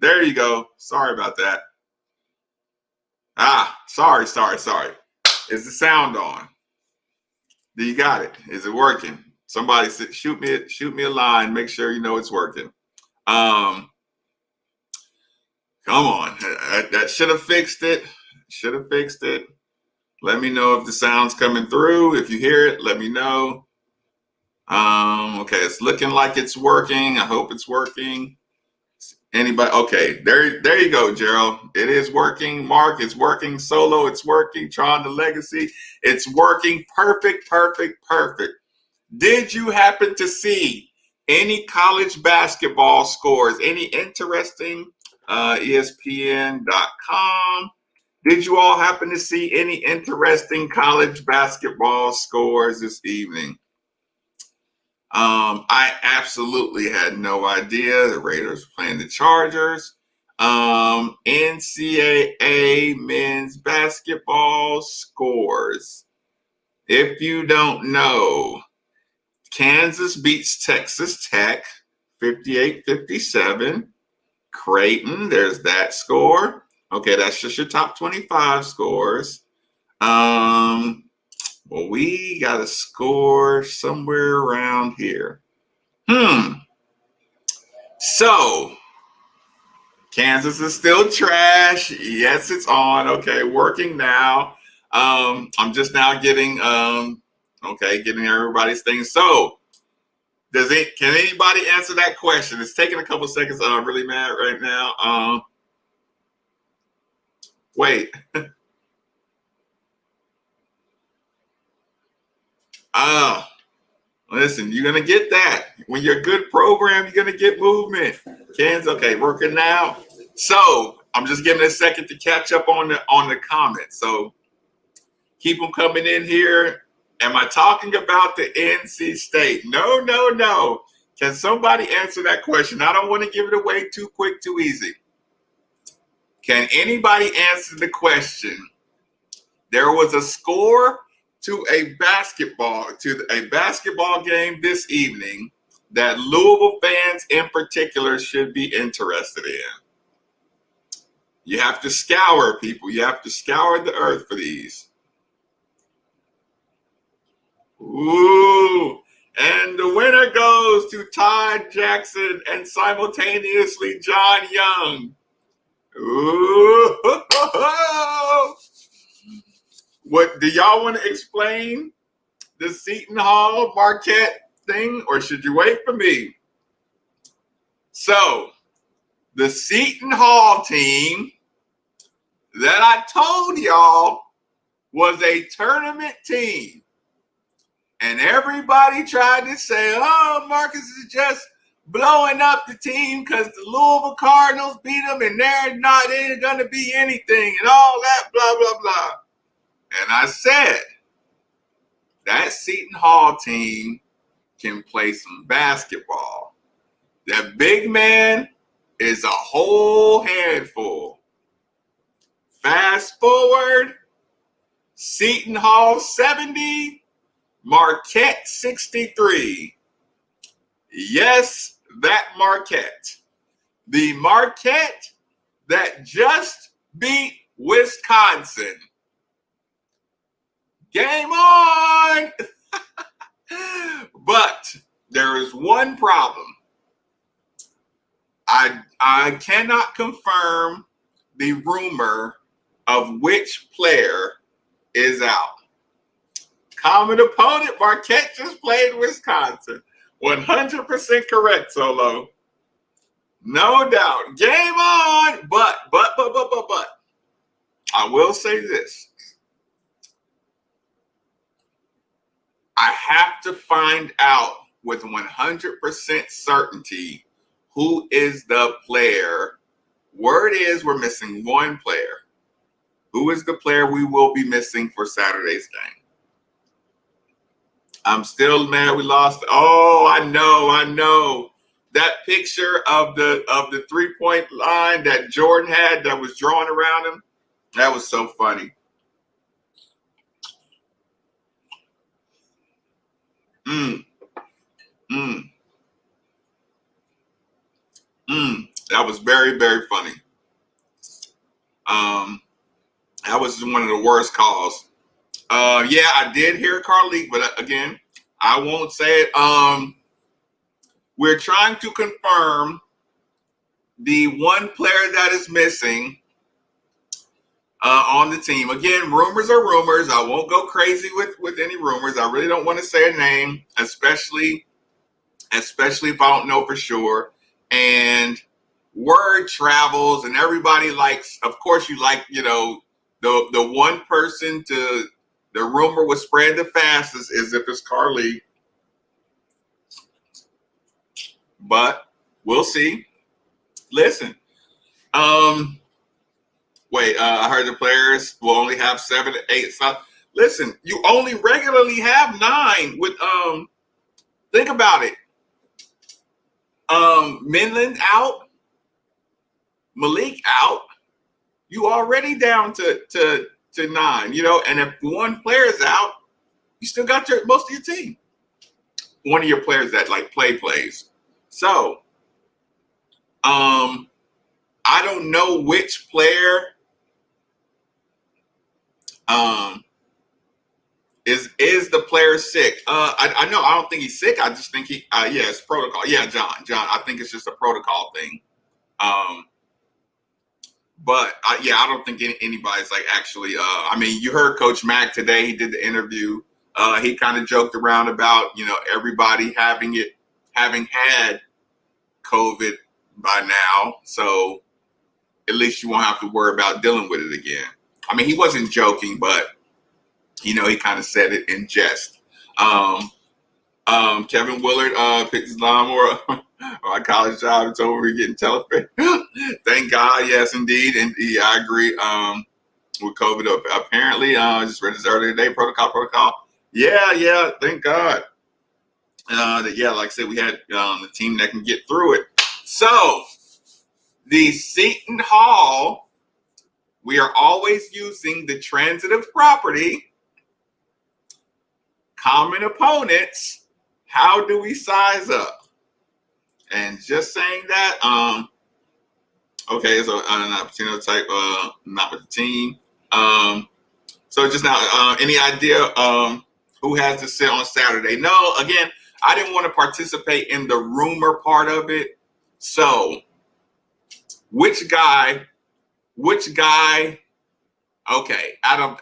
There you go. Sorry about that. Sorry. Is the sound on? Do you got it? Is it working? Somebody shoot me a line. Make sure you know it's working. Come on. That should have fixed it. Let me know if the sound's coming through. If you hear it, let me know. Okay, it's looking like it's working. I hope it's working. Anybody? Okay, there you go, Gerald. It is working. Mark, it's working. Solo, it's working. Tron, the Legacy, it's working. Perfect. Did you happen to see any college basketball scores? Any interesting? ESPN.com. Did you all happen to see any interesting college basketball scores this evening? I absolutely had no idea the Raiders were playing the Chargers. NCAA men's basketball scores. If you don't know, Kansas beats Texas Tech 58-57. Creighton, there's that score. Okay, that's just your top 25 scores. Well, we got a score somewhere around here. So, Kansas is still trash. Yes, it's on. Okay, working now. I'm just now getting getting everybody's things. So, can anybody answer that question? It's taking a couple seconds. I'm really mad right now. Wait. Listen, you're gonna get that. When you're a good program, you're gonna get movement. Kansas, okay, working now. So I'm just giving a second to catch up on the comments. So keep them coming in here. Am I talking about the NC State? No. Can somebody answer that question? I don't want to give it away too quick, too easy. Can anybody answer the question? There was a score to a basketball game this evening that Louisville fans in particular should be interested in. You have to scour, people. You have to scour the earth for these. Ooh. And the winner goes to Todd Jackson and simultaneously John Young. Ooh. What do y'all want to explain the Seton Hall Marquette thing, or should you wait for me? So, the Seton Hall team that I told y'all was a tournament team. And everybody tried to say, oh, Marques is just blowing up the team because the Louisville Cardinals beat them and they're going to be anything and all that, blah, blah, blah. And I said, that Seton Hall team can play some basketball. That big man is a whole handful. Fast forward, Seton Hall 70, Marquette 63. Yes, that Marquette. The Marquette that just beat Wisconsin. Game on! But there is one problem. I cannot confirm the rumor of which player is out. Common opponent, Marquette just played Wisconsin. 100% correct, Solo. No doubt. Game on! But. I will say this. I have to find out with 100% certainty who is the player. Word is we're missing one player. Who is the player we will be missing for Saturday's game? I'm still mad we lost. Oh, I know. That picture of the 3-point line that Jordan had that was drawn around him, that was so funny. That was very, very funny. That was one of the worst calls. Yeah, I did hear Carly, but again, I won't say it. We're trying to confirm the one player that is missing on the team. Again, rumors are rumors. I won't go crazy with any rumors. I really don't want to say a name, especially if I don't know for sure. And word travels, and everybody likes. Of course, you like the one person to the rumor was spread the fastest is if it's Carly. But we'll see. Listen, wait, I heard the players will only have 7 to 8. So listen, you only regularly have 9 with think about it. Minland out, Malik out, you already down to 9, and if one player's out, you still got most of your team. One of your players that like plays. So I don't know which player is the player sick. I know I don't think he's sick. I just think it's protocol. Yeah, John. I think it's just a protocol thing. But I don't think anybody's like actually. I mean, you heard Coach Mack today. He did the interview. He kind of joked around about everybody having had COVID by now, so at least you won't have to worry about dealing with it again. I mean, he wasn't joking, but he kind of said it in jest. Kevin Willard picked his lawnmower. My college job is over getting telephone. Thank God, yes, indeed, and yeah, I agree. With COVID, apparently, just read this earlier today. Protocol. Yeah. Thank God. Like I said, we had the team that can get through it. So the Seton Hall, we are always using the transitive property. Common opponents. How do we size up? And just saying that, okay, so an opportunity type, not with the team. So just now, any idea who has to sit on Saturday? No, again, I didn't want to participate in the rumor part of it. So, which guy? Okay, out of,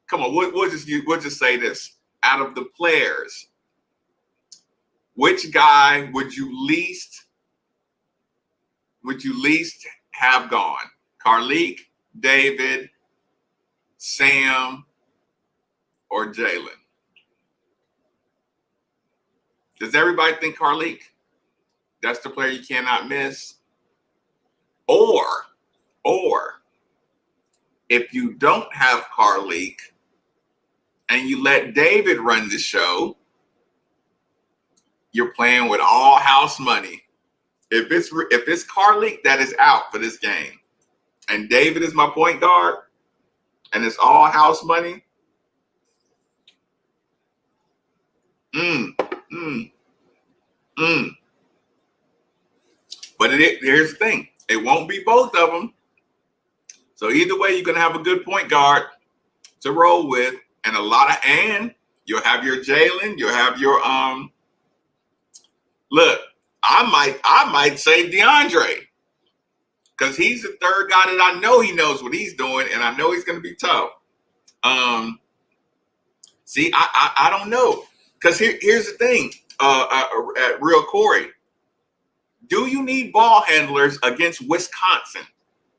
come on, we'll just say this. Out of the players, which guy would you least have gone? Carleek, David, Sam, or Jalen? Does everybody think Carleek? That's the player you cannot miss. Or if you don't have Carleek and you let David run the show, you're playing with all house money. If it's Carleek that is out for this game, and David is my point guard, and it's all house money. But here's the thing: it won't be both of them. So either way, you're gonna have a good point guard to roll with, and you'll have your Jalen, you'll have your Look, I might say DeAndre, because he's the third guy that I know he knows what he's doing, and I know he's going to be tough. See, I don't know, because here's the thing, real Corey. Do you need ball handlers against Wisconsin?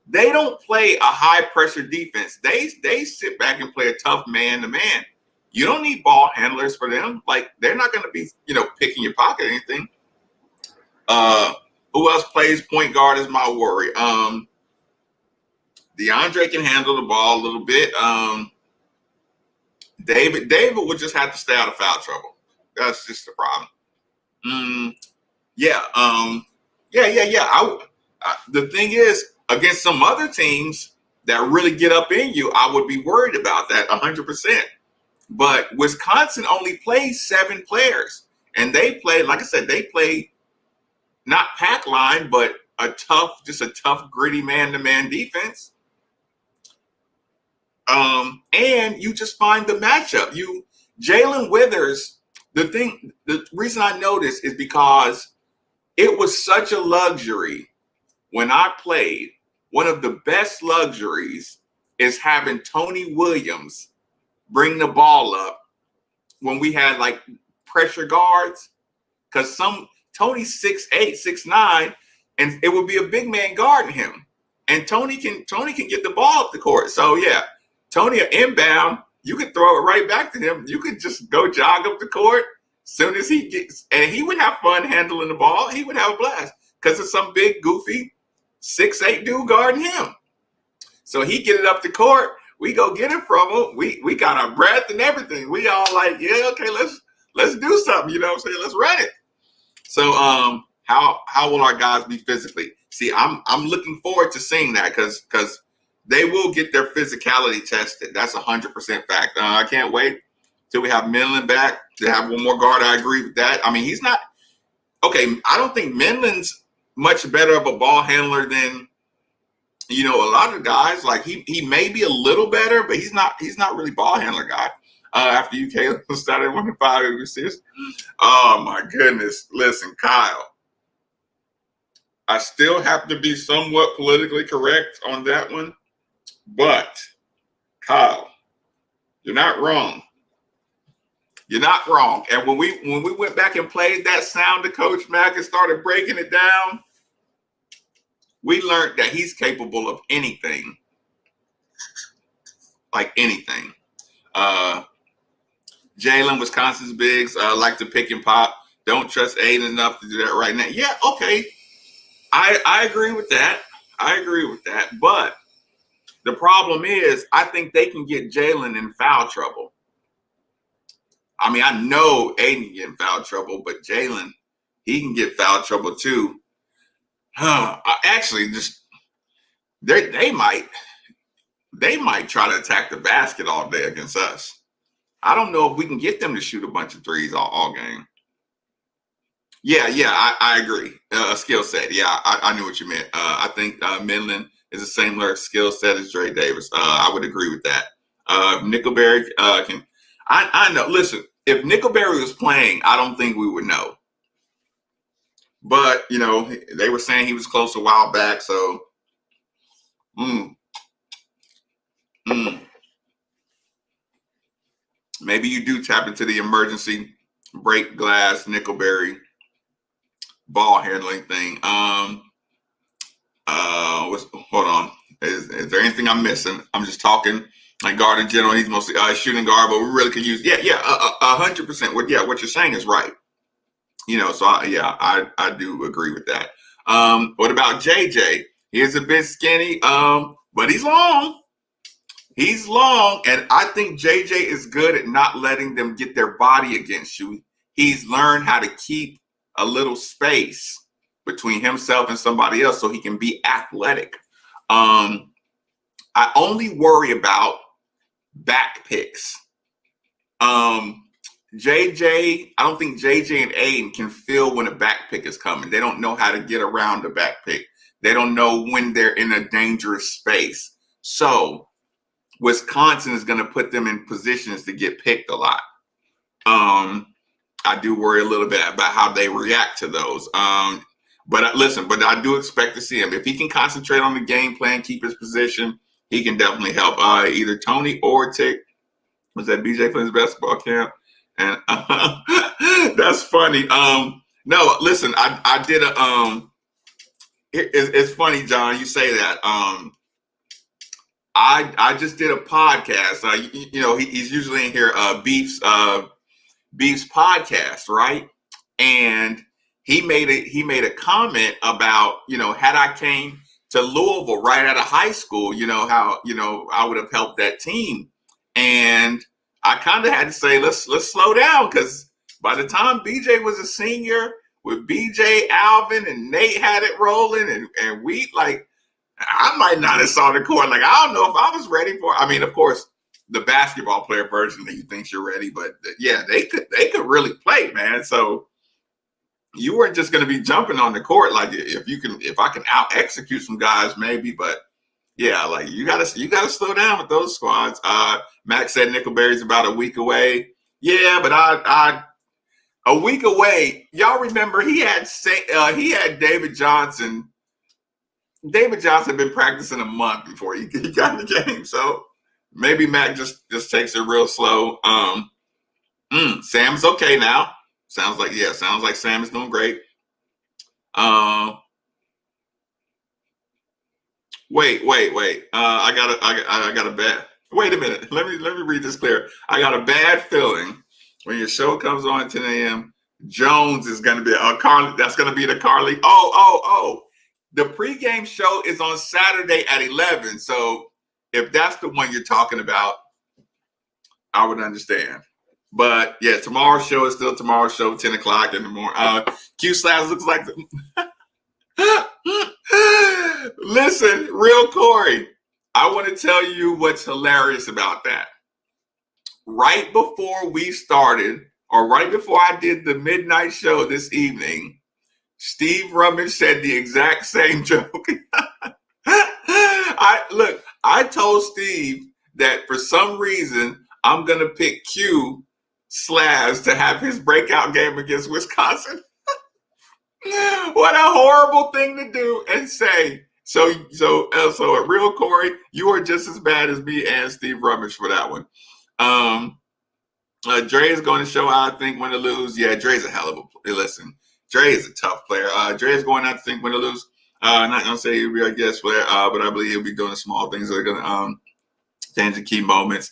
They don't play a high pressure defense. They sit back and play a tough man to man. You don't need ball handlers for them. Like, they're not going to be picking your pocket or anything. Who else plays point guard is my worry. DeAndre can handle the ball a little bit. David would just have to stay out of foul trouble. That's just the problem. Yeah. The thing is, against some other teams that really get up in you, I would be worried about that 100%. But Wisconsin only plays 7 players, and they play, like I said, they play not pack line, but a tough, gritty man-to-man defense. And you just find the matchup. Jalen Withers, the reason I know this is because it was such a luxury when I played. One of the best luxuries is having Tony Williams bring the ball up when we had like pressure guards, because Tony's 6'8", 6'9", and it would be a big man guarding him. And Tony can get the ball up the court. So yeah, Tony inbound, you could throw it right back to him. You could just go jog up the court. Soon as he gets, and he would have fun handling the ball. He would have a blast because it's some big goofy 6'8" dude guarding him. So he get it up the court. We go get it from him. We got our breath and everything. We all like, yeah, okay, let's do something. You know what I'm saying? Let's run it. So how will our guys be physically? See, I'm looking forward to seeing that because they will get their physicality tested. That's 100% fact. I can't wait till we have Minlin back to have one more guard. I agree with that. I mean, he's not okay. I don't think Minlin's much better of a ball handler than, you know, a lot of guys. Like he may be a little better, but he's not really ball handler guy. After UK started 1-5-6. Oh my goodness. Listen, Kyle, I still have to be somewhat politically correct on that one, but Kyle, you're not wrong. You're not wrong. And when we went back and played that sound to Coach Mack and started breaking it down, we learned that he's capable of anything. Like anything. Jalen, Wisconsin's bigs, like to pick and pop. Don't trust Aiden enough to do that right now. Yeah, okay. I agree with that. But the problem is, I think they can get Jalen in foul trouble. I mean, I know Aiden can get in foul trouble, but Jalen, he can get foul trouble too. Actually, just they might try to attack the basket all day against us. I don't know if we can get them to shoot a bunch of threes all game. Yeah, I agree. Skill set. Yeah, I knew what you meant. I think Minlin is the same skill set as Dre Davis. I would agree with that. Nickelberry can. I know. Listen, if Nickelberry was playing, I don't think we would know. But you know, they were saying he was close a while back, so. Maybe you do tap into the emergency break glass Nickelberry ball handling thing. Hold on. Is there anything I'm missing? I'm just talking like guard in general. He's mostly shooting guard, but we really could use 100%. What you're saying is right. You know, so I do agree with that. What about JJ? He's a bit skinny, but he's long. He's long, and I think JJ is good at not letting them get their body against you. He's learned how to keep a little space between himself and somebody else so he can be athletic. I only worry about back picks. JJ, I don't think JJ and Aiden can feel when a back pick is coming. They don't know how to get around the back pick. They don't know when they're in a dangerous space. So Wisconsin is going to put them in positions to get picked a lot. I do worry a little bit about how they react to those. But I do expect to see him. If he can concentrate on the game plan, keep his position, he can definitely help. Either Tony or Tick. Was that BJ for his basketball camp? And that's funny. No, listen, I did it's funny, John, you say that. I just did a podcast. You know, he's usually in here, Beef's podcast, right? And he made a comment about, you know, had I came to Louisville right out of high school, you know, how, you know, I would have helped that team. And I kind of had to say, let's slow down, because by the time BJ was a senior, with BJ, Alvin, and Nate had it rolling, and we, like, I might not have saw the court. Like, I don't know if I was ready for it. I mean, of course, the basketball player version that he thinks you're ready, but yeah, they could really play, man. So you weren't just going to be jumping on the court. Like if I can out execute some guys, maybe, but yeah, like you gotta slow down with those squads. Max said Nickelberry's about a week away. Yeah, but I a week away. Y'all remember he had David Johnson. David Johnson had been practicing a month before he got in the game, so maybe Mac just takes it real slow. Sam's okay now. Sounds like Sam is doing great. Wait. I got a bad. Wait a minute. Let me read this clear. I got a bad feeling when your show comes on at 10 a.m. Jones is going to be Carly. That's going to be the Carly. Oh. The pregame show is on Saturday at 11. So if that's the one you're talking about, I would understand. But yeah, tomorrow's show is still tomorrow's show, 10 o'clock in the morning. Q Slabs looks like Listen, real Corey, I want to tell you what's hilarious about that. Right before we started, or right before I did the midnight show this evening, Steve Rummage said the exact same joke. I told Steve that for some reason I'm gonna pick Q Slabs to have his breakout game against Wisconsin. What a horrible thing to do and say. So real Corey, you are just as bad as me and Steve Rummage for that one. Dre is going to show how I think when to lose. Yeah, Dre's a hell of a player. Listen, Dre is a tough player. Dre is going out to think when to lose. I'm not going to say he'll be a guest player, but I believe he'll be doing the small things that are going to change the key moments.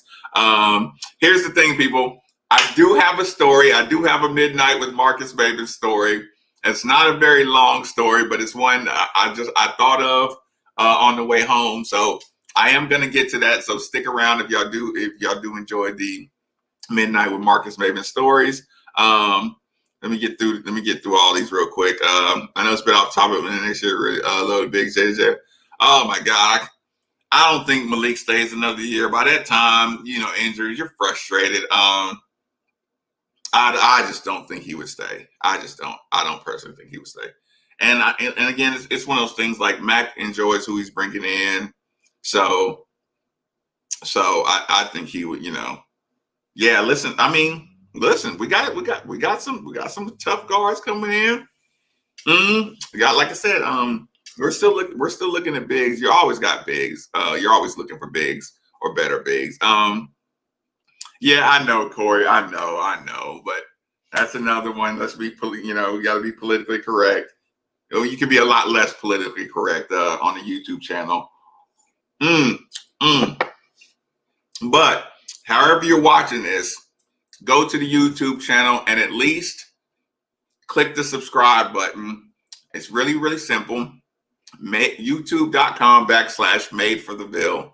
Here's the thing, people. I do have a story. I do have a Midnight with Marques Maybin story. It's not a very long story, but it's one I thought of on the way home. So I am going to get to that. So stick around if y'all do enjoy the Midnight with Marques Maybin stories. Let me get through all these real quick. I know it's been off topic, but next year really loaded big JJ. Oh my God. I don't think Malik stays another year. By that time, injuries, you're frustrated. I just don't think he would stay. I don't personally think he would stay. And again, it's one of those things like Mac enjoys who he's bringing in. So I think he would, Yeah, listen. I mean, listen. We got some tough guards coming in. We got, like I said, we're still looking at bigs. You always got bigs. You're always looking for bigs or better bigs. Yeah, I know, Corey. I know, but that's another one. Let's be, we got to be politically correct. You can be a lot less politically correct on the YouTube channel. But however you're watching this, go to the YouTube channel and at least click the subscribe button. It's really, really simple. YouTube.com/MadeForTheVille.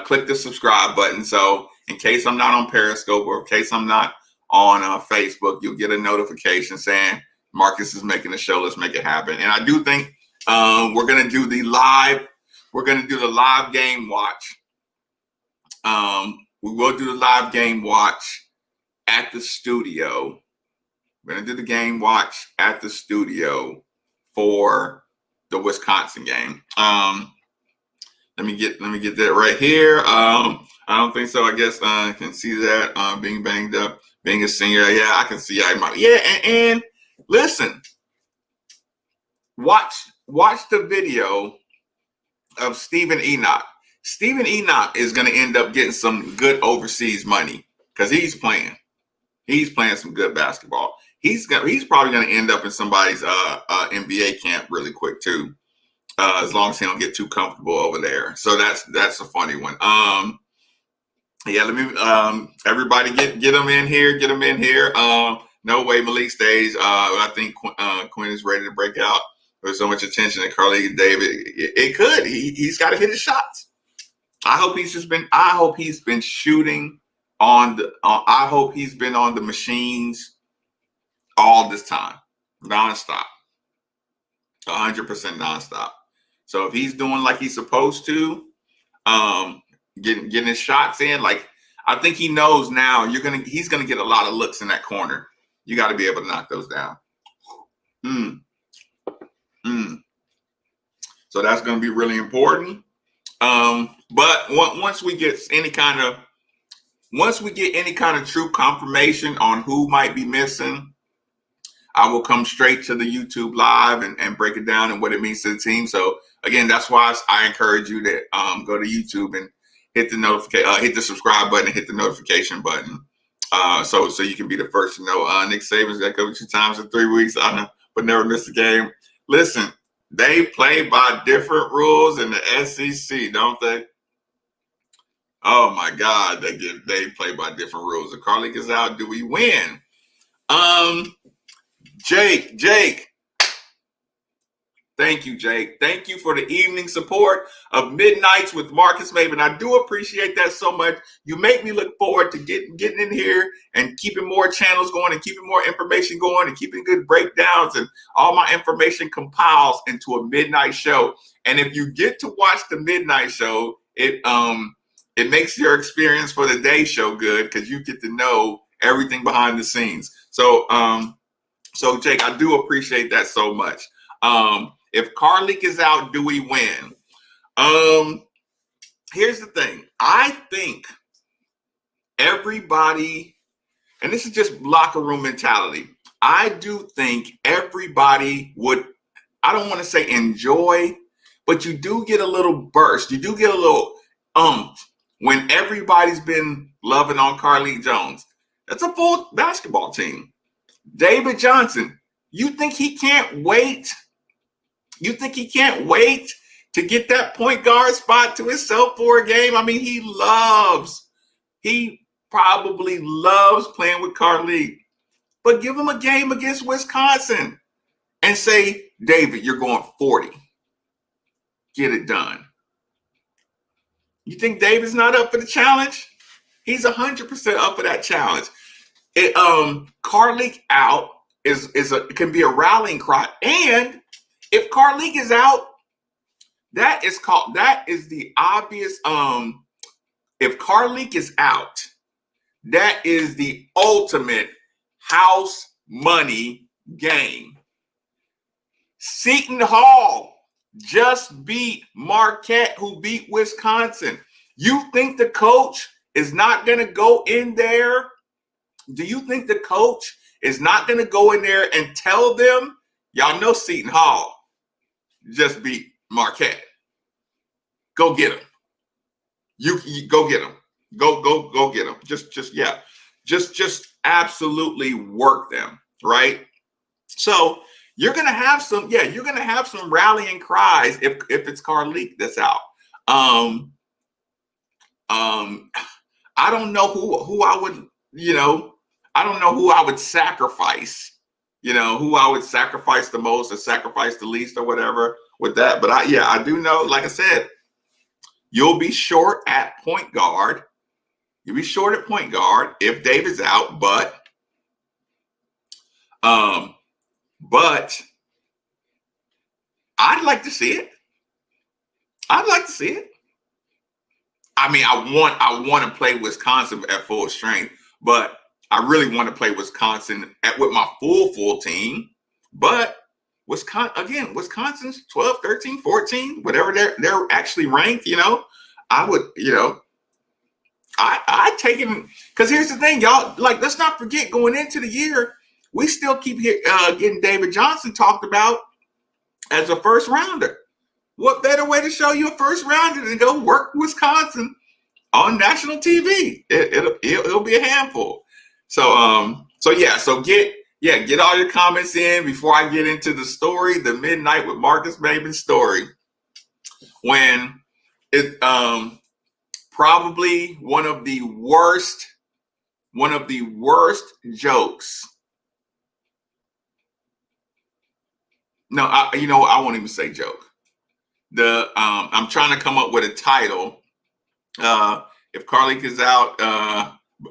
Click the subscribe button. So in case I'm not on Periscope or in case I'm not on Facebook, you'll get a notification saying Marques is making a show. Let's make it happen. And I do think we're going to do the live. We're going to do the live game watch. We will do the live game watch at the studio. We're going to do the game watch at the studio for the Wisconsin game. Let me get that right here. I don't think so. I guess I can see that being banged up, being a senior. Yeah, I can see. And listen, watch the video of Stephen Enoch. Stephen Enoch is going to end up getting some good overseas money because he's playing some good basketball. He's probably going to end up in somebody's NBA camp really quick too. As long as he don't get too comfortable over there. So that's a funny one. Yeah, let me everybody get them in here. Get them in here. No way Malik stays. I think Quinn is ready to break out. There's so much attention to Carly and David. It could. He's got to hit his shots. I hope he's been shooting on the. I hope he's been on the machines all this time, nonstop, 100% nonstop. So if he's doing like he's supposed to, getting his shots in, like I think he knows now he's gonna get a lot of looks in that corner. You got to be able to knock those down. Mm, mm. So that's going to be really important. But once we get any kind of true confirmation on who might be missing, I will come straight to the YouTube live and break it down and what it means to the team. So again, that's why I encourage you to go to YouTube and hit the subscribe button and hit the notification button. So you can be the first to know. Nick Saban's got covered 2 times in 3 weeks, but never missed a game. Listen, they play by different rules in the SEC, don't they? Oh my God, they play by different rules. The car league is out. Do we win? Jake. Thank you, Jake. Thank you for the evening support of Midnights with Marques Maybin. I do appreciate that so much. You make me look forward to getting in here and keeping more channels going and keeping more information going and keeping good breakdowns, and all my information compiles into a midnight show. And if you get to watch the midnight show, it makes your experience for the day show good, because you get to know everything behind the scenes. So Jake, I do appreciate that so much. If Carleek is out, do we win? Here's the thing. I think everybody, and this is just locker room mentality, I do think everybody would, I don't want to say enjoy, but you do get a little burst. You do get a little when everybody's been loving on Carleek Jones. That's a full basketball team. David Johnson, you think he can't wait? You think he can't wait to get that point guard spot to himself for a game? I mean, he probably loves playing with Carleek. But give him a game against Wisconsin and say, David, you're going 40. Get it done. You think David's not up for the challenge? He's 100% up for that challenge. Carleek out can be a rallying cry. And if Carleek is out, that is the obvious. If Carleek is out, that is the ultimate house money game. Seton Hall just beat Marquette, who beat Wisconsin. You think the coach is not going to go in there? Do you think the coach is not going to go in there and tell them, y'all know Seton Hall just beat Marquette. Go get him. You go get him. Go get him. Just absolutely work them, right? So you're gonna have some rallying cries if it's Carleek that's out. I don't know who I would, I don't know who I would sacrifice. Who I would sacrifice the most or sacrifice the least or whatever with that. But I do know, like I said, you'll be short at point guard. You'll be short at point guard if David's out, but I'd like to see it. I'd like to see it. I mean, I want to play Wisconsin at full strength, but I really want to play Wisconsin with my full team. But Wisconsin's 12, 13, 14, whatever they're actually ranked, I would, I take it, because here's the thing, y'all, like, let's not forget, going into the year, we still keep getting David Johnson talked about as a first rounder. What better way to show you a first rounder than go work Wisconsin on national TV? It'll be a handful. So get all your comments in before I get into the story, the Midnight with Marques Maybin story. When it probably one of the worst jokes. No, I won't even say joke. I'm trying to come up with a title. If Carleek is out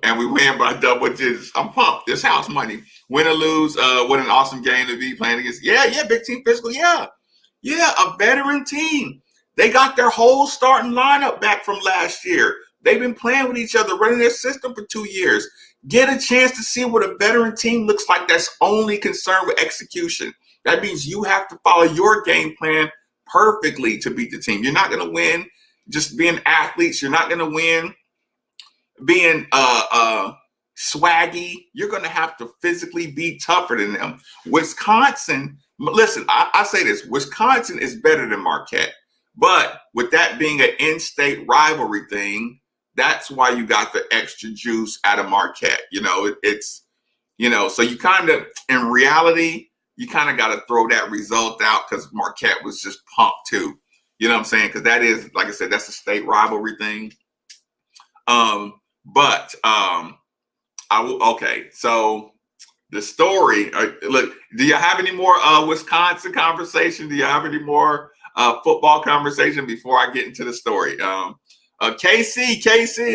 and we win by double digits, I'm pumped. This house money. Win or lose, what an awesome game to be playing against. Yeah, big team physical. Yeah, a veteran team. They got their whole starting lineup back from last year. They've been playing with each other, running their system for 2 years. Get a chance to see what a veteran team looks like that's only concerned with execution. That means you have to follow your game plan perfectly to beat the team. You're not going to win just being athletes. You're not going to win being swaggy. You're going to have to physically be tougher than them. Wisconsin, listen, I say this, Wisconsin is better than Marquette. But with that being an in-state rivalry thing, that's why you got the extra juice out of Marquette. It's, so you kind of, in reality, you kind of got to throw that result out because Marquette was just pumped too. You know what I'm saying? Because that is, like I said, that's a state rivalry thing. Okay, so the story, look, do you have any more Wisconsin conversation? Do you have any more football conversation before I get into the story? KC,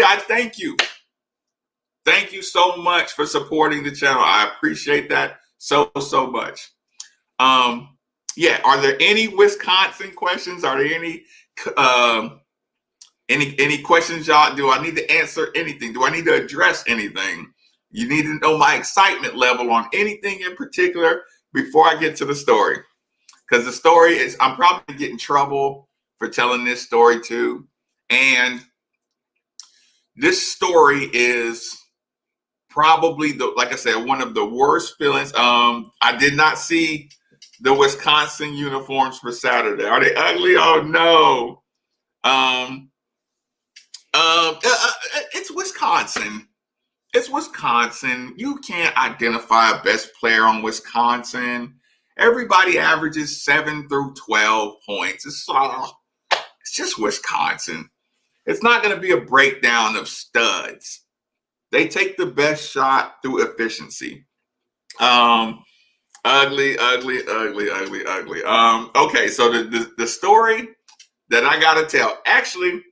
I thank you. Thank you so much for supporting the channel. I appreciate that so much. Yeah, are there any Wisconsin questions? Are there any questions, y'all? Do I need to answer anything? Do I need to address anything? You need to know my excitement level on anything in particular before I get to the story. Because the story is, I'm probably going to get in trouble for telling this story too. And this story is probably, like I said, one of the worst feelings. I did not see the Wisconsin uniforms for Saturday. Are they ugly? Oh no. It's Wisconsin. It's Wisconsin. You can't identify a best player on Wisconsin. Everybody averages 7 through 12 points. It's just Wisconsin. It's not going to be a breakdown of studs. They take the best shot through efficiency. Ugly. Okay, so the story that I got to tell, actually,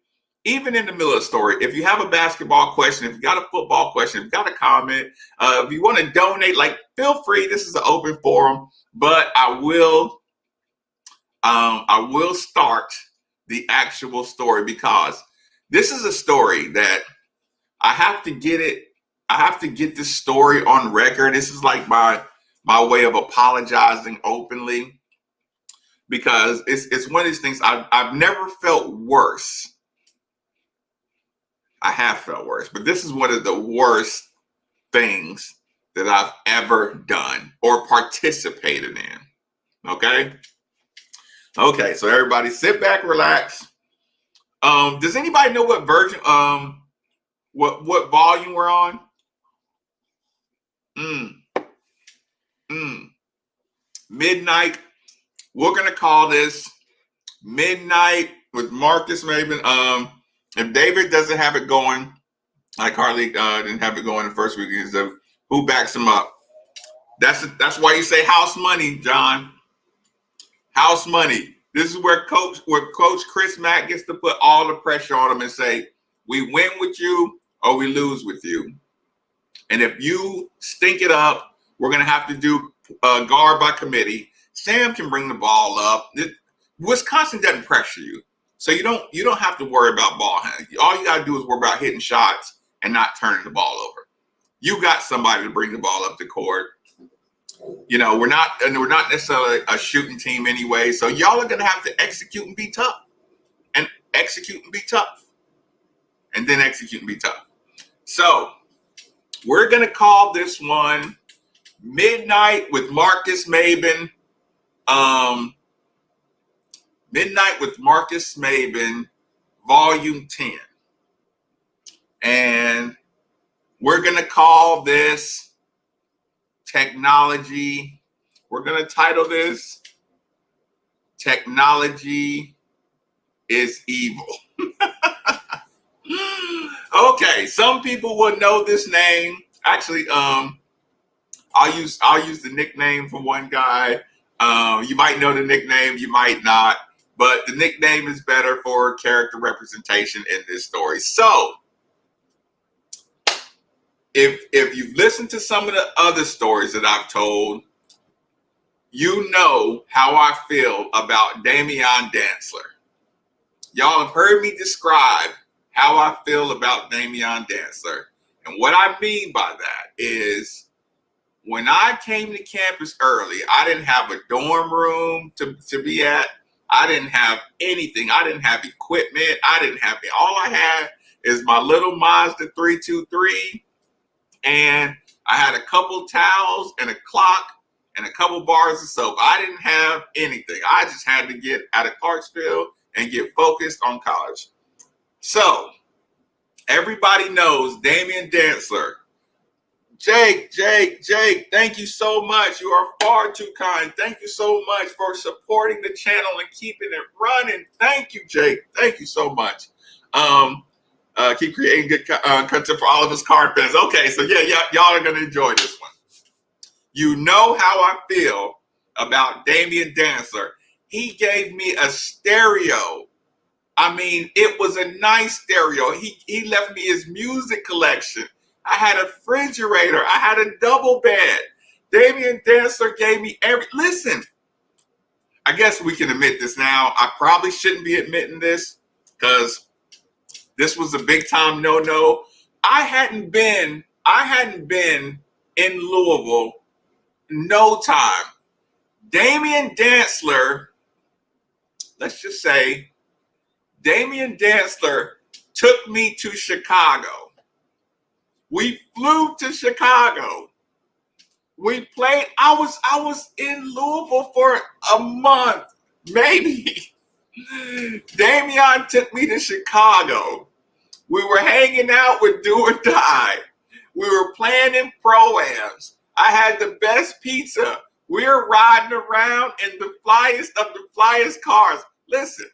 even in the middle of the story, if you have a basketball question, if you got a football question, if you got a comment, if you want to donate, feel free. This is an open forum, but I will start the actual story because this is a story that I have to get it. I have to get this story on record. This is like my way of apologizing openly because it's one of these things I've never felt worse. I have felt worse, but this is one of the worst things that I've ever done or participated in. Okay, so everybody sit back, relax. Does anybody know what version, what volume we're on? Midnight. We're gonna call this Midnight with Marques Maybin. If David doesn't have it going, like Harley didn't have it going the first week, so who backs him up? That's why you say house money, John. House money. This is where Coach Chris Mack gets to put all the pressure on him and say, we win with you or we lose with you. And if you stink it up, we're going to have to do guard by committee. Sam can bring the ball up. Wisconsin doesn't pressure you. So you don't have to worry about ball handling. All you got to do is worry about hitting shots and not turning the ball over. You got somebody to bring the ball up the court. We're not necessarily a shooting team anyway. So y'all are going to have to execute and be tough. And execute and be tough. And then execute and be tough. So we're going to call this one Midnight with Marques Maybin. Midnight with Marques Maybin, Volume 10. And we're going to call this Technology. We're going to title this Technology is Evil. Okay, some people will know this name. Actually, I'll use the nickname for one guy. You might know the nickname, you might not. But the nickname is better for character representation in this story. So, if you've listened to some of the other stories that I've told, you know how I feel about Damian Dantzler. Y'all have heard me describe how I feel about Damian Dantzler. And what I mean by that is when I came to campus early, I didn't have a dorm room to be at. I didn't have anything. I didn't have equipment. I didn't have it. All I had is my little Mazda 323, and I had a couple towels and a clock and a couple bars of soap. I didn't have anything. I just had to get out of Clarksville and get focused on college. So everybody knows Damian Dantzler. Jake, thank you so much. You are far too kind. Thank you so much for supporting the channel and keeping it running. Thank you, Jake. Thank you so much. Keep creating good content for all of us card fans. Okay, so yeah, y'all are gonna enjoy this one. You know how I feel about Damian Dantzler. He gave me a stereo. I mean, it was a nice stereo. He left me his music collection. I had a refrigerator. I had a double bed. Damian Dantzler gave me listen, I guess we can admit this now. I probably shouldn't be admitting this because this was a big time no. I hadn't been in Louisville no time. Damian Dantzler, let's just say, Damian Dantzler took me to Chicago. We flew to Chicago. We played. I was in Louisville for a month, maybe. Damian took me to Chicago. We were hanging out with Do or Die. We were playing in pro-ams. I had the best pizza. We were riding around in the flyest of the flyest cars. Listen,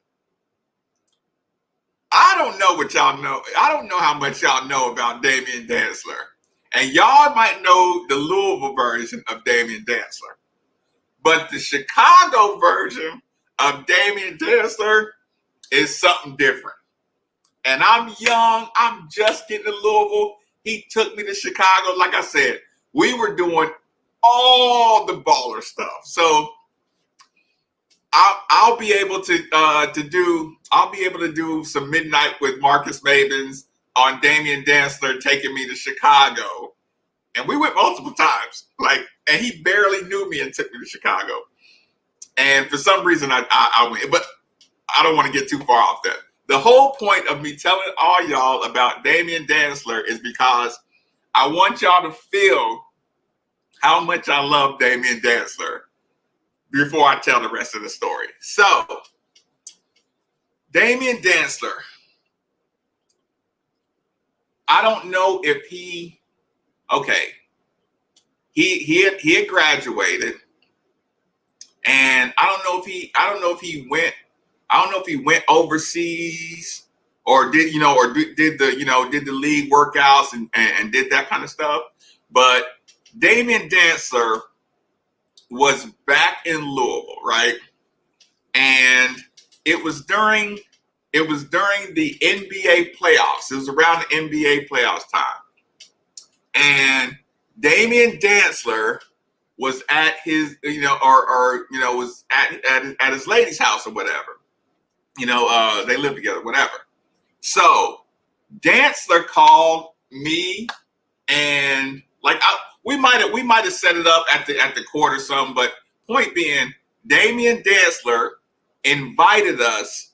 I don't know what y'all know. I don't know how much y'all know about Damian Dantzler. And y'all might know the Louisville version of Damian Dantzler. But the Chicago version of Damian Dantzler is something different. And I'm young. I'm just getting to Louisville. He took me to Chicago. Like I said, we were doing all the baller stuff. So I'll be able to do some midnight with Marques Maybin's on Damian Dantzler taking me to Chicago. And we went multiple times. And he barely knew me and took me to Chicago. And for some reason I went. But I don't want to get too far off that. The whole point of me telling all y'all about Damian Dantzler is because I want y'all to feel how much I love Damian Dantzler before I tell the rest of the story. So, Damian Dantzler, I don't know if he had graduated, and I don't know if he went overseas or did the league workouts and did that kind of stuff. But Damian Dantzler was back in Louisville, right? And it was during the NBA playoffs. It was around the NBA playoffs time. And Damian Dantzler was at his, was at his lady's house or whatever. They lived together, whatever. So Dantzler called me, and we might have set it up at the court or something. But point being, Damian Dantzler invited us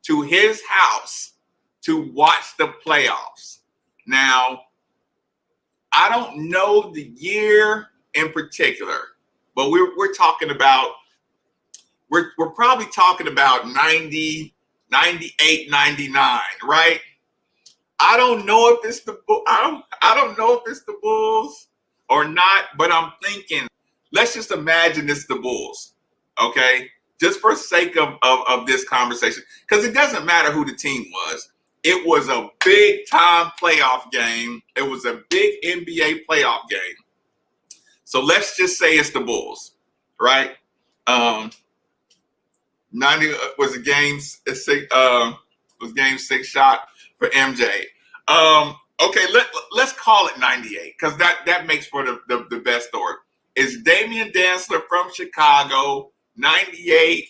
to his house to watch the playoffs. Now, I don't know the year in particular, but we're talking about we're probably talking about 90, 98, 99, right? I don't know if it's the I don't know if it's the Bulls or not, but I'm thinking, let's just imagine it's the Bulls, okay? Just for sake of this conversation, because it doesn't matter who the team was. It was a big time playoff game. It was a big NBA playoff game. So let's just say it's the Bulls, right? 90 was a game six shot for MJ. Okay, let's call it 98 because that makes for the best story. It's Damian Dantzler from Chicago, 98.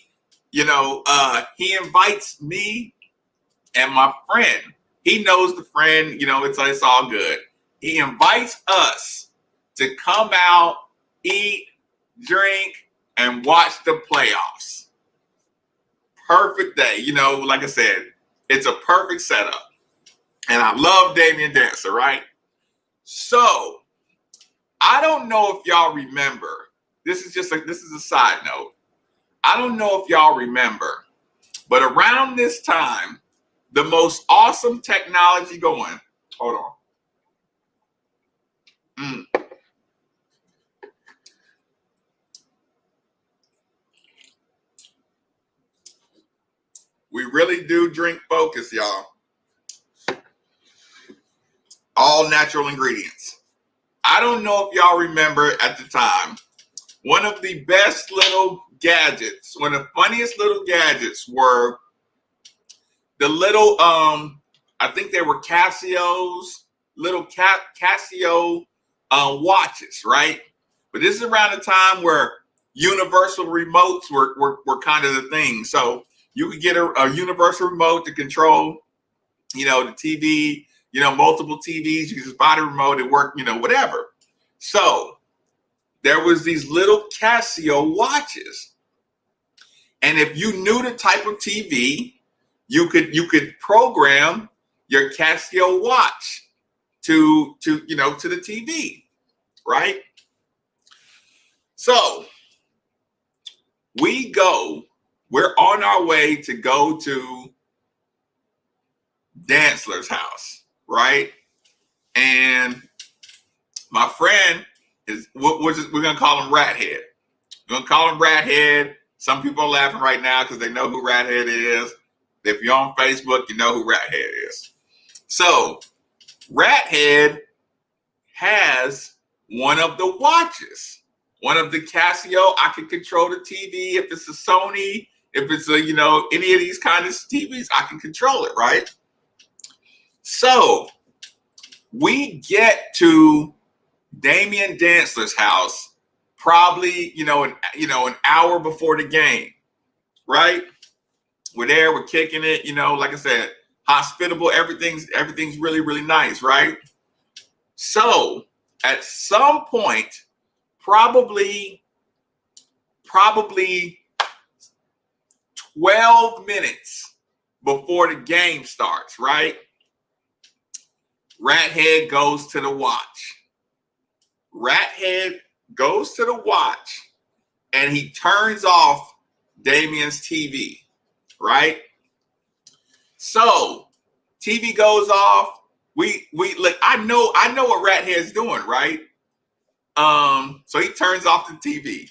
He invites me and my friend. He knows the friend. It's all good. He invites us to come out, eat, drink, and watch the playoffs. Perfect day. You know, like I said, it's a perfect setup. And I love Damien Dancer, right? So I don't know if y'all remember. This is a side note. I don't know if y'all remember, but around this time, the most awesome technology going. Hold on. We really do drink Focus, y'all. All natural ingredients. I don't know if y'all remember at the time, one of the best little gadgets, one of the funniest little gadgets were the little, I think they were Casio's, little Casio watches, right? But this is around the time where universal remotes were kind of the thing. So you could get a universal remote to control, the TV, multiple TVs. You could just buy the remote, it worked, whatever. So there was these little Casio watches. And if you knew the type of TV, you could program your Casio watch to the TV, right? So we're on our way to go to Dantzler's house, right? And my friend we're gonna call him Rathead. We're gonna call him Rathead. Some people are laughing right now because they know who Rathead is. If you're on Facebook, you know who Rathead is. So Rathead has one of the watches, one of the Casio. I can control the TV. If it's a Sony, if it's any of these kind of TVs, I can control it, right? So we get to Damien Dantzler's house probably, an hour before the game, right? We're there, we're kicking it, like I said, hospitable, everything's really, really nice, right? So at some point, probably 12 minutes before the game starts, right? Rathead goes to the watch. Rathead goes to the watch and he turns off Damien's TV, right? So TV goes off. We look, I know what Rathead's doing, right? So he turns off the TV.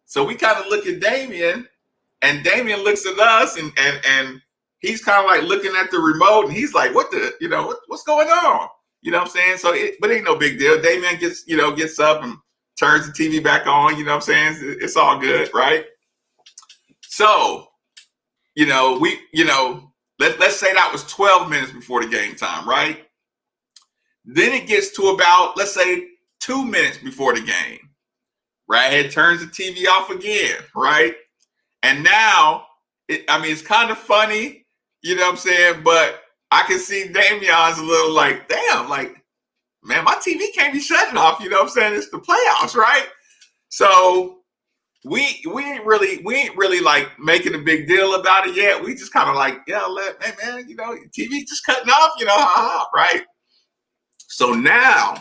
So we kind of look at Damien, and Damien looks at us, and he's kind of like looking at the remote, and he's like, "What what's going on?" You know what I'm saying? So but it ain't no big deal. Damien gets up and turns the TV back on. You know what I'm saying? It's all good, right? So, let's say that was 12 minutes before the game time, right? Then it gets to about, let's say, 2 minutes before the game. Rathead turns the TV off again, right? And now, it's kind of funny, you know what I'm saying? But I can see Damien's a little like, damn, like, man, my TV can't be shutting off, you know what I'm saying? It's the playoffs, right? So we ain't really like making a big deal about it yet. We just kind of like, hey man, TV just cutting off, right? So now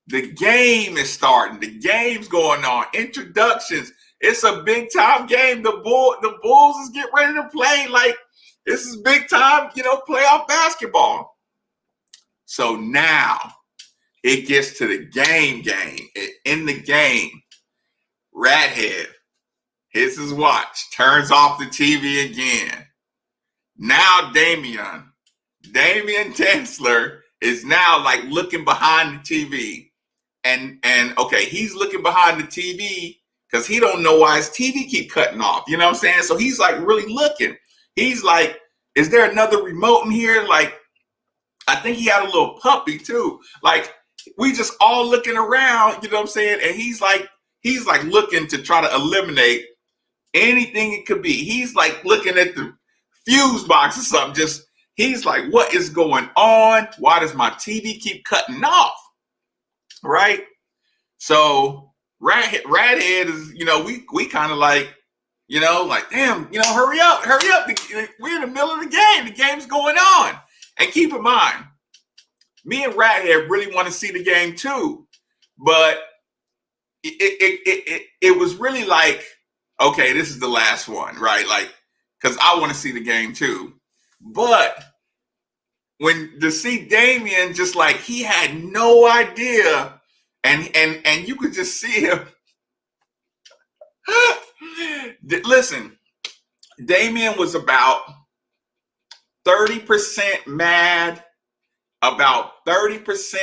the game is starting. The game's going on. Introductions. It's a big time game. The Bulls is getting ready to play. Like, this is big time, playoff basketball. So now it gets to the game. In the game, Rathead hits his watch, turns off the TV again. Now Damien Dantzler is now like looking behind the TV. And okay, he's looking behind the TV because he don't know why his TV keep cutting off. You know what I'm saying? So he's like really looking. He's like, is there another remote in here? Like, I think he had a little puppy too. Like, we just all looking around, you know what I'm saying? And he's like looking to try to eliminate anything it could be. He's like looking at the fuse box or something. He's like, what is going on? Why does my TV keep cutting off? Right? So Radhead is, we kind of like, like, damn, hurry up. We're in the middle of the game. The game's going on. And keep in mind, me and Radhead really want to see the game too. But it was really like, okay, this is the last one, right? Like, because I want to see the game too. But when to see Damien, just like he had no idea, and you could just see him. Listen, Damien was about 30% mad, about 30%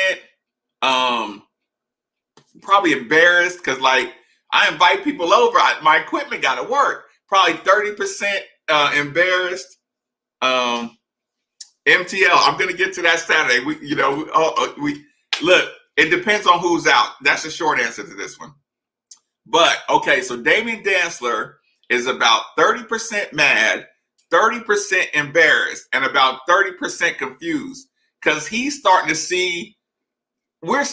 probably embarrassed, because like I invite people over, my equipment got to work. Probably 30% embarrassed. MTL, I'm gonna get to that Saturday. We look. It depends on who's out. That's the short answer to this one. But okay, so Damien Dantzler is about 30% mad, 30% embarrassed, and about 30% confused, because he's starting to see. We're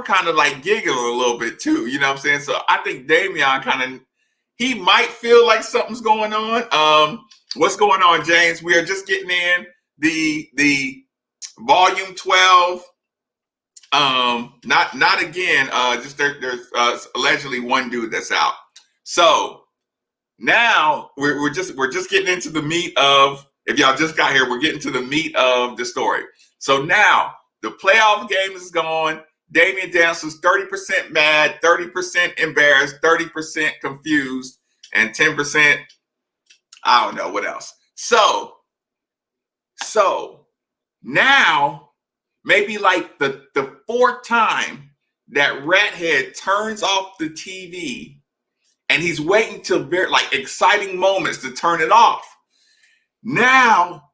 kind of like giggling a little bit too. You know what I'm saying? So I think Damien he might feel like something's going on. What's going on, James? We are just getting in the volume 12. Not again. Just there's allegedly one dude that's out. So now we're just getting into the meat of. If y'all just got here, we're getting to the meat of the story. So now the playoff game is gone. Damien Dantzler's 30% mad, 30% embarrassed, 30% confused, and 10%. I don't know what else. So now, maybe like the fourth time that Rathead turns off the TV, and he's waiting till very like exciting moments to turn it off. Now,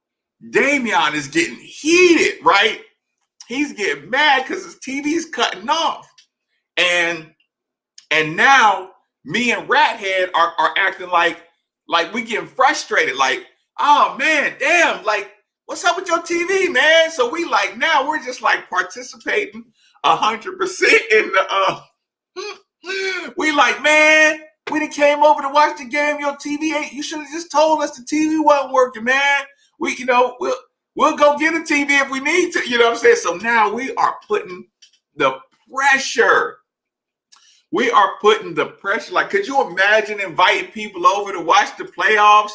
Damien is getting heated, right? He's getting mad because his TV's cutting off. And now me and Rathead are acting like we getting frustrated, like, oh man, damn, like, what's up with your TV, man? So we like, now we're just like participating 100% in the we like, man, we done came over to watch the game. Your TV ain't, you should have just told us the TV wasn't working, man. We'll go get a TV if we need to, you know what I'm saying? So now we are putting the pressure. We are putting the pressure. Like, could you imagine inviting people over to watch the playoffs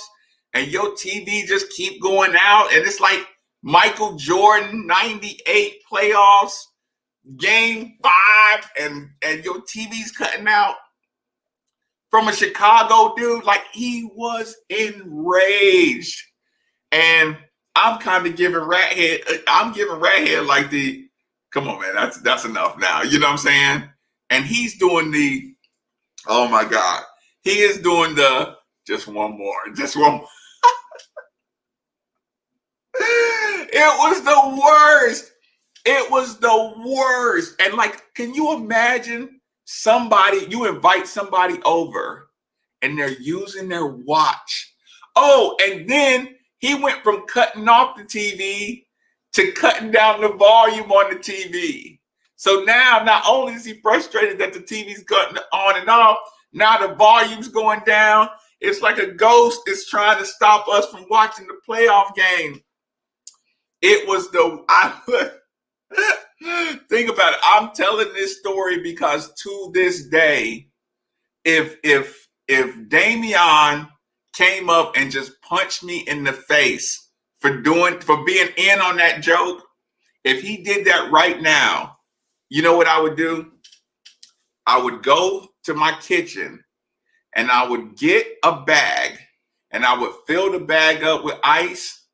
and your TV just keep going out? And it's like Michael Jordan, 98 playoffs, game 5, and your TV's cutting out. From a Chicago dude, like, he was enraged. And I'm kind of giving Rathead like the, come on, man, that's enough now. You know what I'm saying? And he's doing the, oh my God, he is doing the, just one more. It was the worst. It was the worst. And like, can you imagine you invite somebody over and they're using their watch. Oh, and then he went from cutting off the TV to cutting down the volume on the TV. So now, not only is he frustrated that the TV's cutting on and off, now the volume's going down. It's like a ghost is trying to stop us from watching the playoff game. It was think about it. I'm telling this story because to this day, if Damien came up and just punched me in the face for being in on that joke, if he did that right now, you know what I would do? I would go to my kitchen and I would get a bag and I would fill the bag up with ice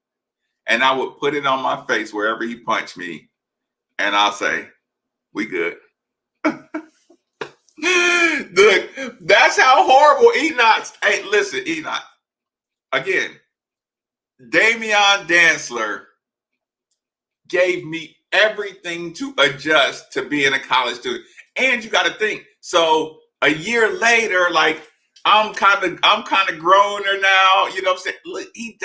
and I would put it on my face wherever he punched me. And I'll say, we good. Look, that's how horrible Enoch's. Hey, listen, Enoch. Again, Damien Dantzler gave me everything to adjust to being a college student. And you got to think, so a year later, like I'm kind of growner now, you know what I'm saying? Look, he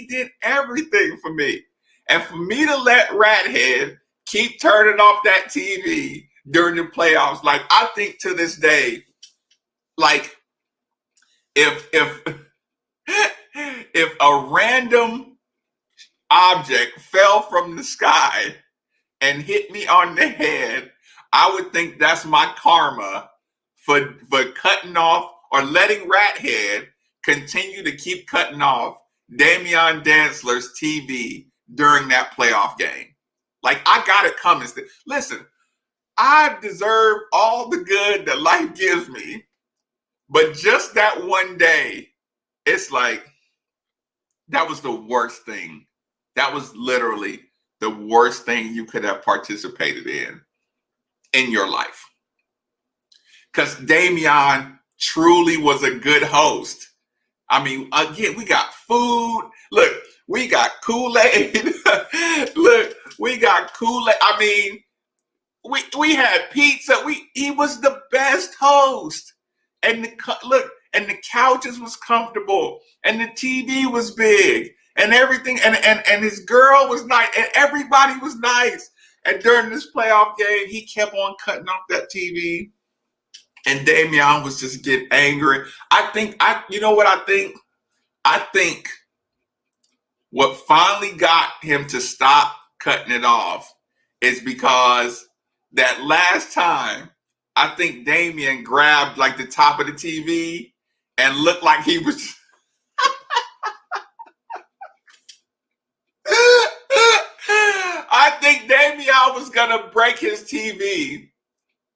did everything for me. And for me to let Rathead keep turning off that TV during the playoffs. Like, I think to this day, like, if if a random object fell from the sky and hit me on the head, I would think that's my karma for cutting off or letting Rathead continue to keep cutting off Damian Dantzler's TV during that playoff game. Like, I got it coming. Listen, I deserve all the good that life gives me, but just that one day, it's like, that was the worst thing. That was literally the worst thing you could have participated in your life. Because Damian truly was a good host. I mean, again, we got food. Look, we got Kool-Aid. Look, we got Kool-Aid. I mean, we had pizza. He was the best host. And the couches was comfortable, and the TV was big, and everything, and his girl was nice, and everybody was nice. And during this playoff game, he kept on cutting off that TV, and Damian was just getting angry. You know what I think? I think what finally got him to stop cutting it off is because that last time, I think Damian grabbed like the top of the TV and looked like he was. I think Damian was gonna break his TV,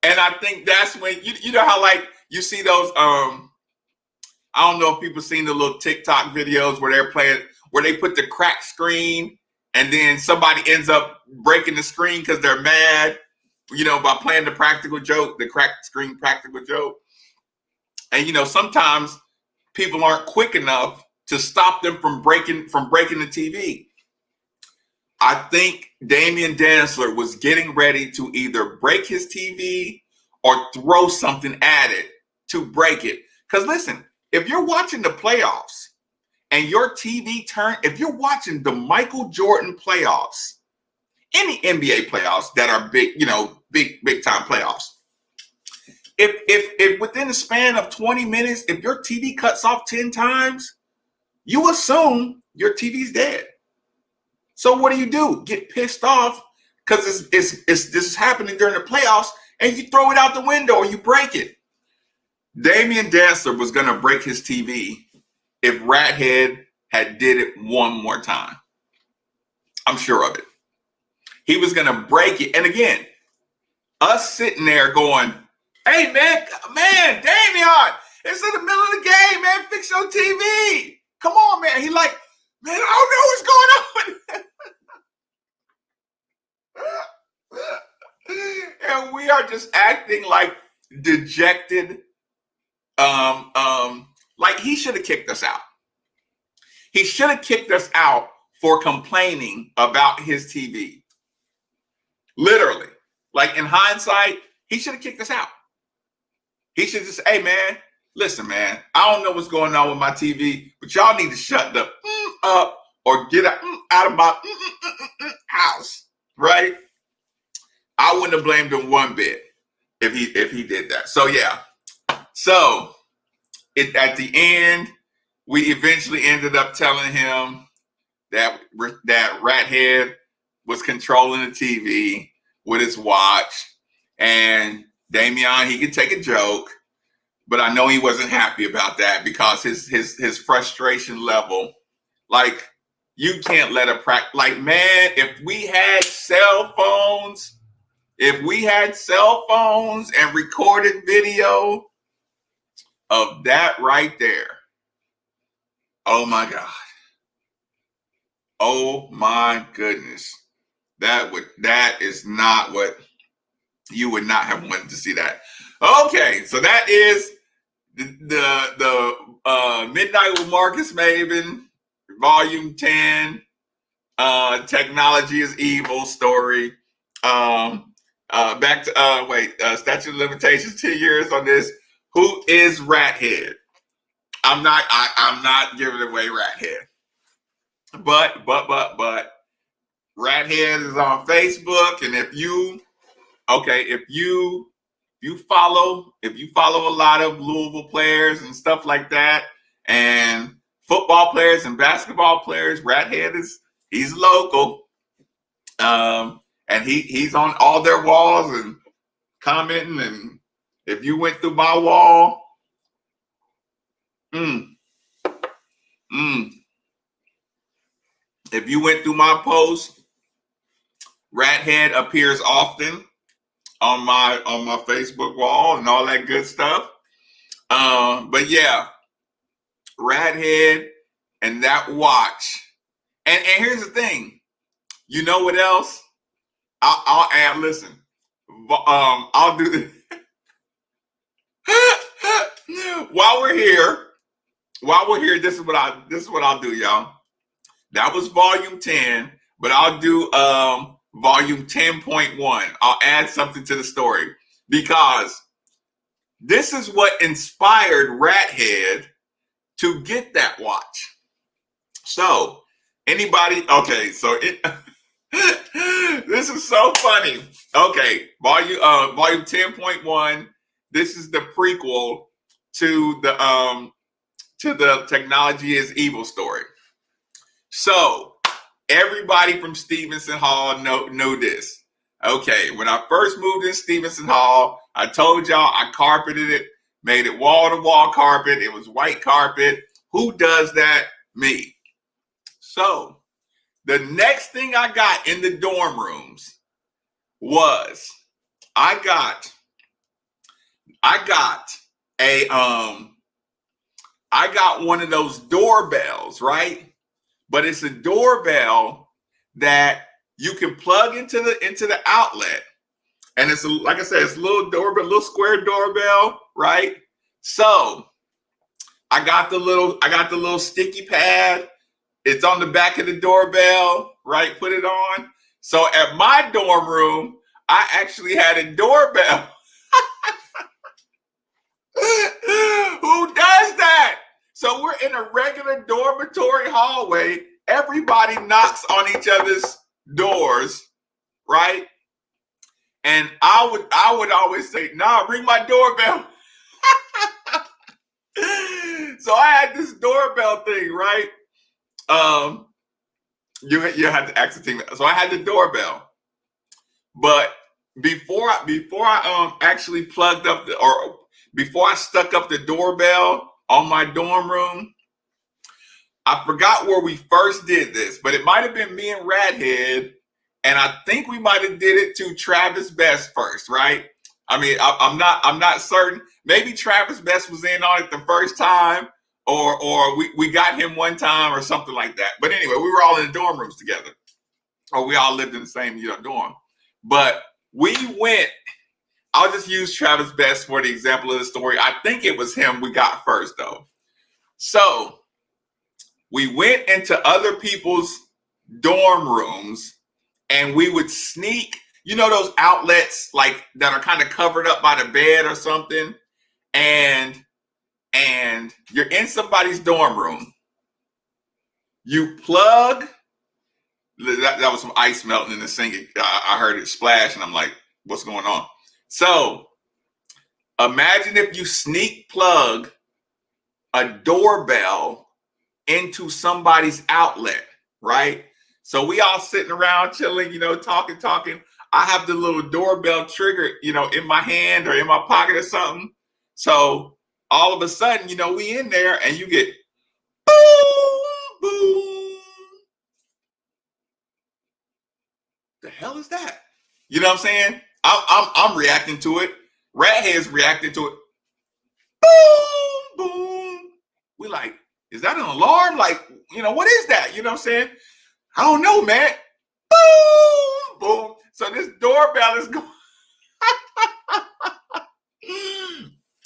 and I think that's when you know how, like, you see those I don't know if people seen the little TikTok videos where they're playing, where they put the cracked screen and then somebody ends up breaking the screen because they're mad, you know, by playing the practical joke, the cracked screen practical joke. And, you know, sometimes people aren't quick enough to stop them from breaking the TV. I think Damian Dantzler was getting ready to either break his TV or throw something at it to break it. Because listen, if you're watching the playoffs and your TV if you're watching the Michael Jordan playoffs, any NBA playoffs that are big, you know, big time playoffs, if within the span of 20 minutes, if your TV cuts off 10 times, you assume your TV's dead. So what do? Get pissed off because this is happening during the playoffs, and you throw it out the window or you break it. Damian Dantzler was going to break his TV if Rathead had did it one more time. I'm sure of it. He was going to break it. And again, us sitting there going, hey, man, Damian, it's in the middle of the game, man. Fix your TV. Come on, man. He like, man, I don't know what's going on. And we are just acting like dejected. Like he should have kicked us out. He should have kicked us out for complaining about his TV. Literally. Like, in hindsight, he should have kicked us out. He should just, hey, man, listen, man, I don't know what's going on with my TV, but y'all need to shut the up or get out of my house, right? I wouldn't have blamed him one bit if he did that. So, yeah. So, at the end, we eventually ended up telling him that Rathead was controlling the TV with his watch. And Damian, he could take a joke, but I know he wasn't happy about that because his frustration level, like, you can't let like, man, if we had cell phones and recorded video of that right there, oh my God. Oh my goodness. That is not what you would not have wanted to see that. Okay, so that is the Midnight with Marques Maybin, Volume 10, Technology is Evil story. Back to statute of limitations, 10 years on this. Who is Rathead? I'm not giving away Rathead. But Rathead is on Facebook, and if you okay, if you follow a lot of Louisville players and stuff like that, and football players and basketball players, Rathead he's local, and he's on all their walls and commenting. And if you went through my wall, if you went through my post, Rathead appears often on my Facebook wall and all that good stuff. But yeah, Rathead and that watch. And here's the thing. You know what else? I'll add. Listen, I'll do this. While we're here, this is what I'll do, y'all. That was volume 10, but I'll do volume 10.1. I'll add something to the story because this is what inspired Rathead to get that watch. So anybody? Okay, so this is so funny. Okay, volume 10.1. This is the prequel to the Technology is Evil story. So everybody from Stevenson Hall know this. Okay, when I first moved in Stevenson Hall, I told y'all I carpeted it, made it wall-to-wall carpet. It was white carpet. Who does that? Me. So the next thing I got in the dorm rooms was I got one of those doorbells, right? But it's a doorbell that you can plug into the outlet. And it's like I said, it's a little doorbell, little square doorbell, right? So I got the little sticky pad. It's on the back of the doorbell, right? Put it on. So at my dorm room, I actually had a doorbell. Who does that? So we're in a regular dormitory hallway. Everybody knocks on each other's doors, right? And I would always say, "Nah, ring my doorbell." So I had this doorbell thing, right? You had to ask the team. So I had the doorbell, but before I actually plugged up before I stuck up the doorbell on my dorm room, I forgot where we first did this, but it might have been me and Rathead, and I think we might have did it to Travis Best first, right? I mean, I'm not certain. Maybe Travis Best was in on it the first time, or we got him one time or something like that. But anyway, we were all in the dorm rooms together, or we all lived in the same dorm. But we went. I'll just use Travis Best for the example of the story. I think it was him we got first, though. So we went into other people's dorm rooms and we would sneak, those outlets like that are kind of covered up by the bed or something. And you're in somebody's dorm room. You plug, that was some ice melting in the sink. I heard it splash and I'm like, what's going on? So imagine if you sneak plug a doorbell into somebody's outlet, right? So we all sitting around chilling, talking. I have the little doorbell trigger, in my hand or in my pocket or something. So all of a sudden, we in there and you get boom, boom. The hell is that? You know what I'm saying? I'm reacting to it. Rathead's reacting to it. Boom, boom. We like, is that an alarm? Like, what is that? You know what I'm saying? I don't know, man. Boom, boom. So this doorbell is going.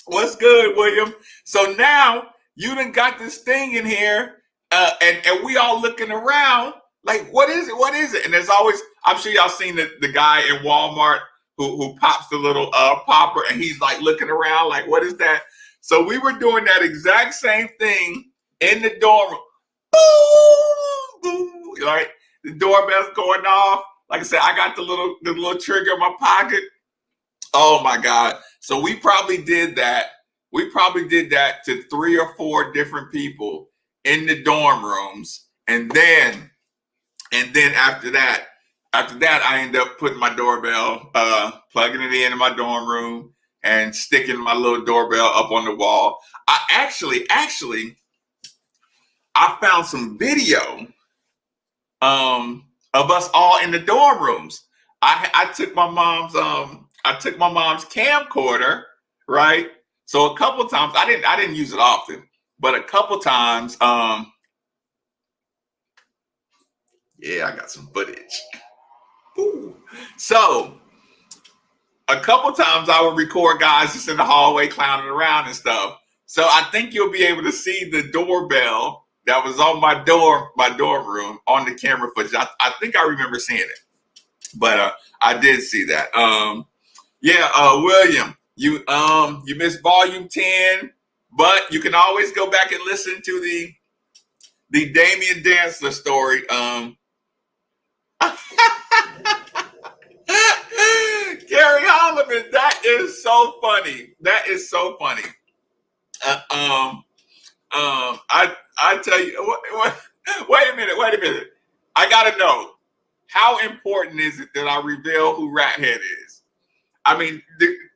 What's good, William? So now you done got this thing in here, and we all looking around like, what is it? What is it? And there's always, I'm sure y'all seen the guy in Walmart who pops the little popper, and he's like looking around like, what is that? So we were doing that exact same thing in the dorm room. Boom, boom. Right? The doorbell's going off. Like I said, I got the little trigger in my pocket. Oh my God. So we probably did that. We probably did that to 3 or 4 different people in the dorm rooms. And then after that, I ended up putting my doorbell, plugging it in my dorm room and sticking my little doorbell up on the wall. I actually, I found some video of us all in the dorm rooms. I took my mom's camcorder, right? So a couple times I didn't use it often, but a couple times, yeah, I got some footage. Ooh. So a couple times I would record guys just in the hallway clowning around and stuff. So I think you'll be able to see the doorbell that was on my dorm room on the camera footage. I think I remember seeing it, but I did see that. Yeah, William, you missed volume 10, but you can always go back and listen to the Damien Dancer story. Gary Holloman, that is so funny. That is so funny. I tell you, wait a minute. I gotta know, how important is it that I reveal who Rathead is? I mean,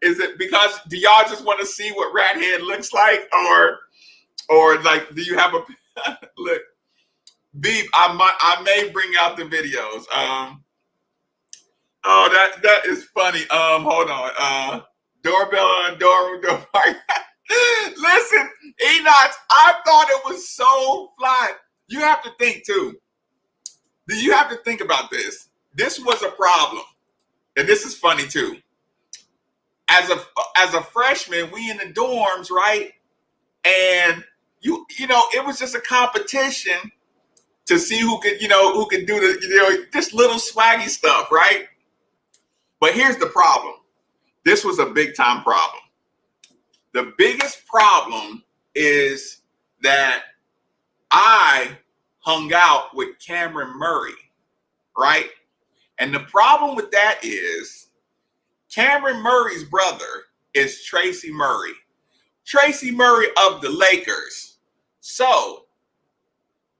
is it because do y'all just want to see what Rathead looks like, or like, do you have a look? Beep, I may bring out the videos. Oh, that is funny. Hold on. Doorbell on door. Listen, Enoch, I thought it was so fly. You have to think too. You have to think about this. This was a problem, and this is funny too. As a freshman, we in the dorms, right? And you know, it was just a competition to see who could do the just little swaggy stuff, right? But here's the problem. This was a big time problem. The biggest problem is that I hung out with Cameron Murray, right? And the problem with that is Cameron Murray's brother is Tracy Murray. Tracy Murray of the Lakers. So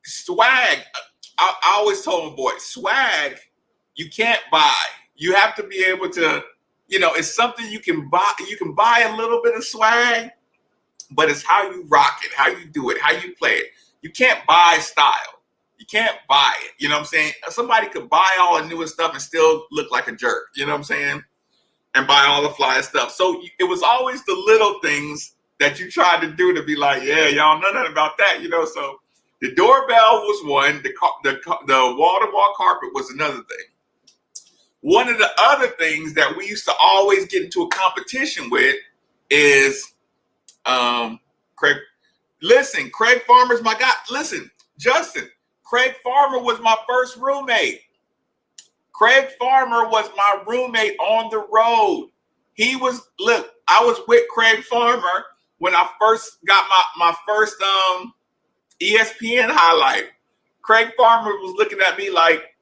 swag, I always told my boy, swag, you can't buy. You have to be able to, it's something you can buy. You can buy a little bit of swag, but it's how you rock it, how you do it, how you play it. You can't buy style. You can't buy it. You know what I'm saying? Somebody could buy all the newest stuff and still look like a jerk. You know what I'm saying? And buy all the fly stuff. So it was always the little things that you tried to do to be like, yeah, y'all know nothing about that. So the doorbell was one. The wall-to-wall carpet was another thing. One of the other things that we used to always get into a competition with is Craig. Listen, Craig Farmer's my guy. Listen, Justin, Craig Farmer was my first roommate. Craig Farmer was my roommate on the road. I was with Craig Farmer when I first got my first ESPN highlight. Craig Farmer was looking at me like,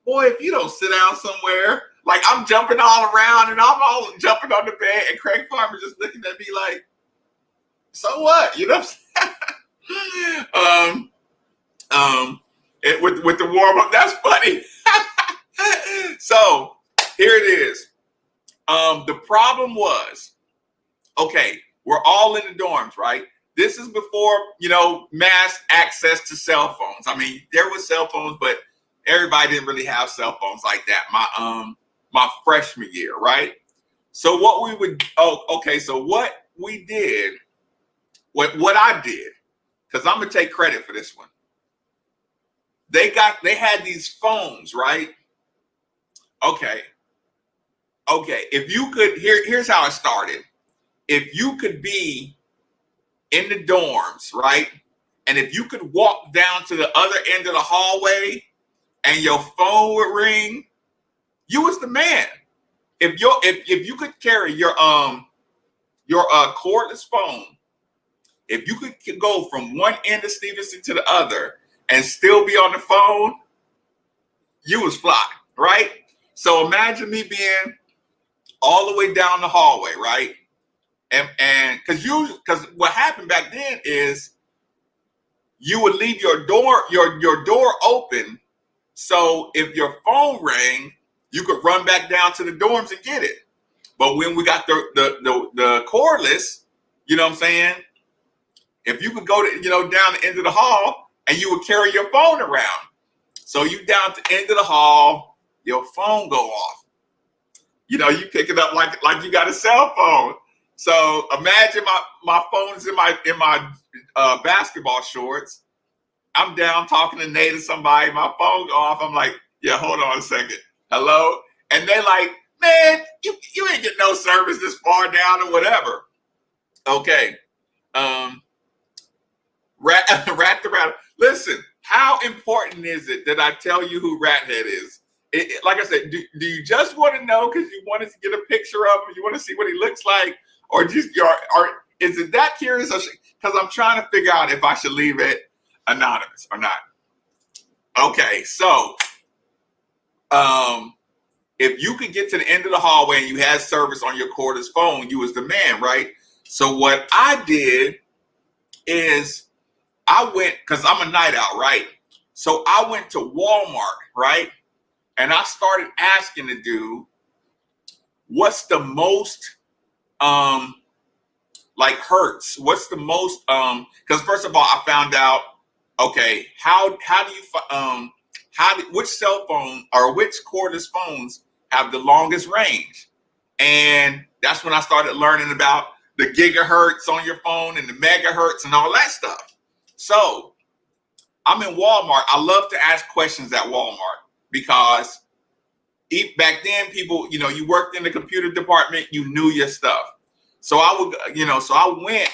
boy, if you don't sit down somewhere, like I'm jumping all around and I'm all jumping on the bed, and Craig Farmer just looking at me like, so what? You know what I'm saying? With the warm up, that's funny. So here it is. The problem was, okay, we're all in the dorms, right? This is before, mass access to cell phones. I mean, there was cell phones, but everybody didn't really have cell phones like that. My freshman year, right? So what we did, what I did, because I'm gonna take credit for this one. They had these phones, right? Okay. If you could, here's how it started. If you could be in the dorms, right? And if you could walk down to the other end of the hallway and your phone would ring, you was the man. If you could carry your cordless phone, if you could go from one end of Stevenson to the other and still be on the phone, you was fly, right? So imagine me being all the way down the hallway, right? And because what happened back then is you would leave your door open, so if your phone rang, you could run back down to the dorms and get it. But when we got the cordless, you know what I'm saying? If you could go to down the end of the hall and you would carry your phone around, so you down at the end of the hall, your phone go off. You pick it up like you got a cell phone. So imagine my phone is in my basketball shorts. I'm down talking to Nate or somebody. My phone go off. I'm like, yeah, hold on a second. Hello? And they like, man, you ain't get no service this far down or whatever. Okay. Rat the rat. Listen, how important is it that I tell you who Rathead is? Like I said, do you just want to know because you wanted to get a picture of him, you want to see what he looks like, or just or is it that curious? Because I'm trying to figure out if I should leave it anonymous or not. Okay, so if you could get to the end of the hallway and you had service on your cordless phone, you was the man, right? So what I did is I went, because I'm a night out, right? So I went to Walmart, right? And I started asking the dude, what's the most like hertz? What's the most because first of all, I found out, okay, how do you which cell phone or which cordless phones have the longest range? And that's when I started learning about the gigahertz on your phone and the megahertz and all that stuff. So I'm in Walmart. I love to ask questions at Walmart because back then people, you worked in the computer department, you knew your stuff. So I would, so I went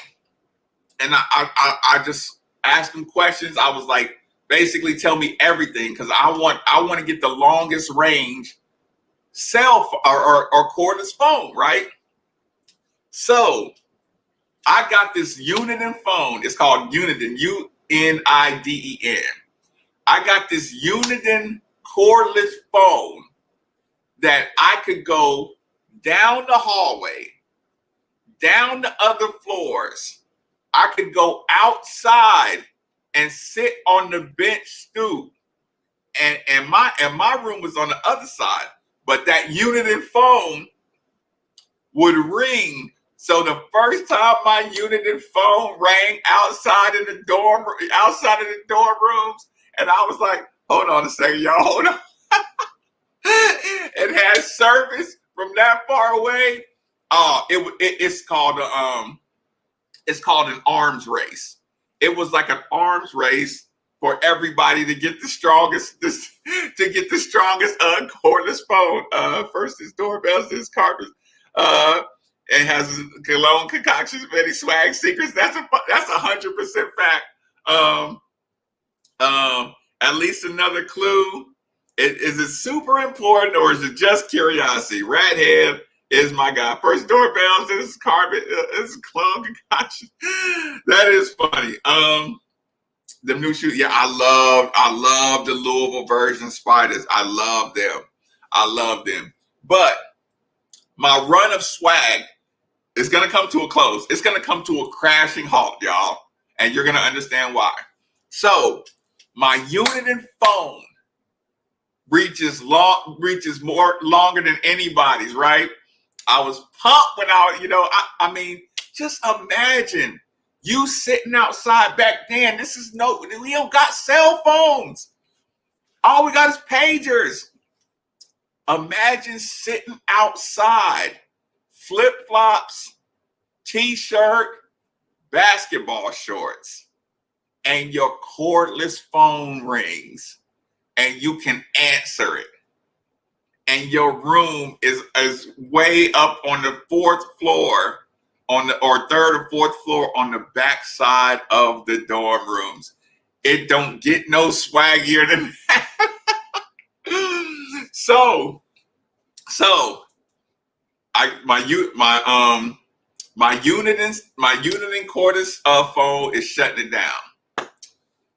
and I just asked them questions. I was like, basically tell me everything because I want to get the longest range cell or cordless phone, right? So I got this Uniden phone. It's called Uniden, UNIDEN. I got this Uniden cordless phone that I could go down the hallway, down the other floors. I could go outside and sit on the bench stoop. And my room was on the other side. But that Uniden phone would ring. So the first time my Uniden phone rang outside of the dorm rooms, and I was like, hold on a second, y'all, hold on. It had service from that far away. It's called an arms race. It was like an arms race for everybody to get the strongest cordless phone. First is doorbells, then carpets. It has cologne concoctions, many swag secrets. That's 100% fact. At least another clue. Is it super important or is it just curiosity? Rathead is my guy. First doorbells, this is carpet, this is cologne concoction. That is funny. The new shoes, yeah, I love the Louisville version spiders. I love them. But my run of swag is gonna come to a close. It's gonna come to a crashing halt, y'all, and you're gonna understand why. So my Uniden phone reaches more longer than anybody's, right? I was pumped when I mean, just imagine you sitting outside back then. We don't got cell phones. All we got is pagers. Imagine sitting outside, flip-flops, t-shirt, basketball shorts, and your cordless phone rings, and you can answer it. And your room is way up on the fourth floor, or third or fourth floor on the back side of the dorm rooms. It don't get no swaggier than that. So my Uniden cordless phone is shutting it down.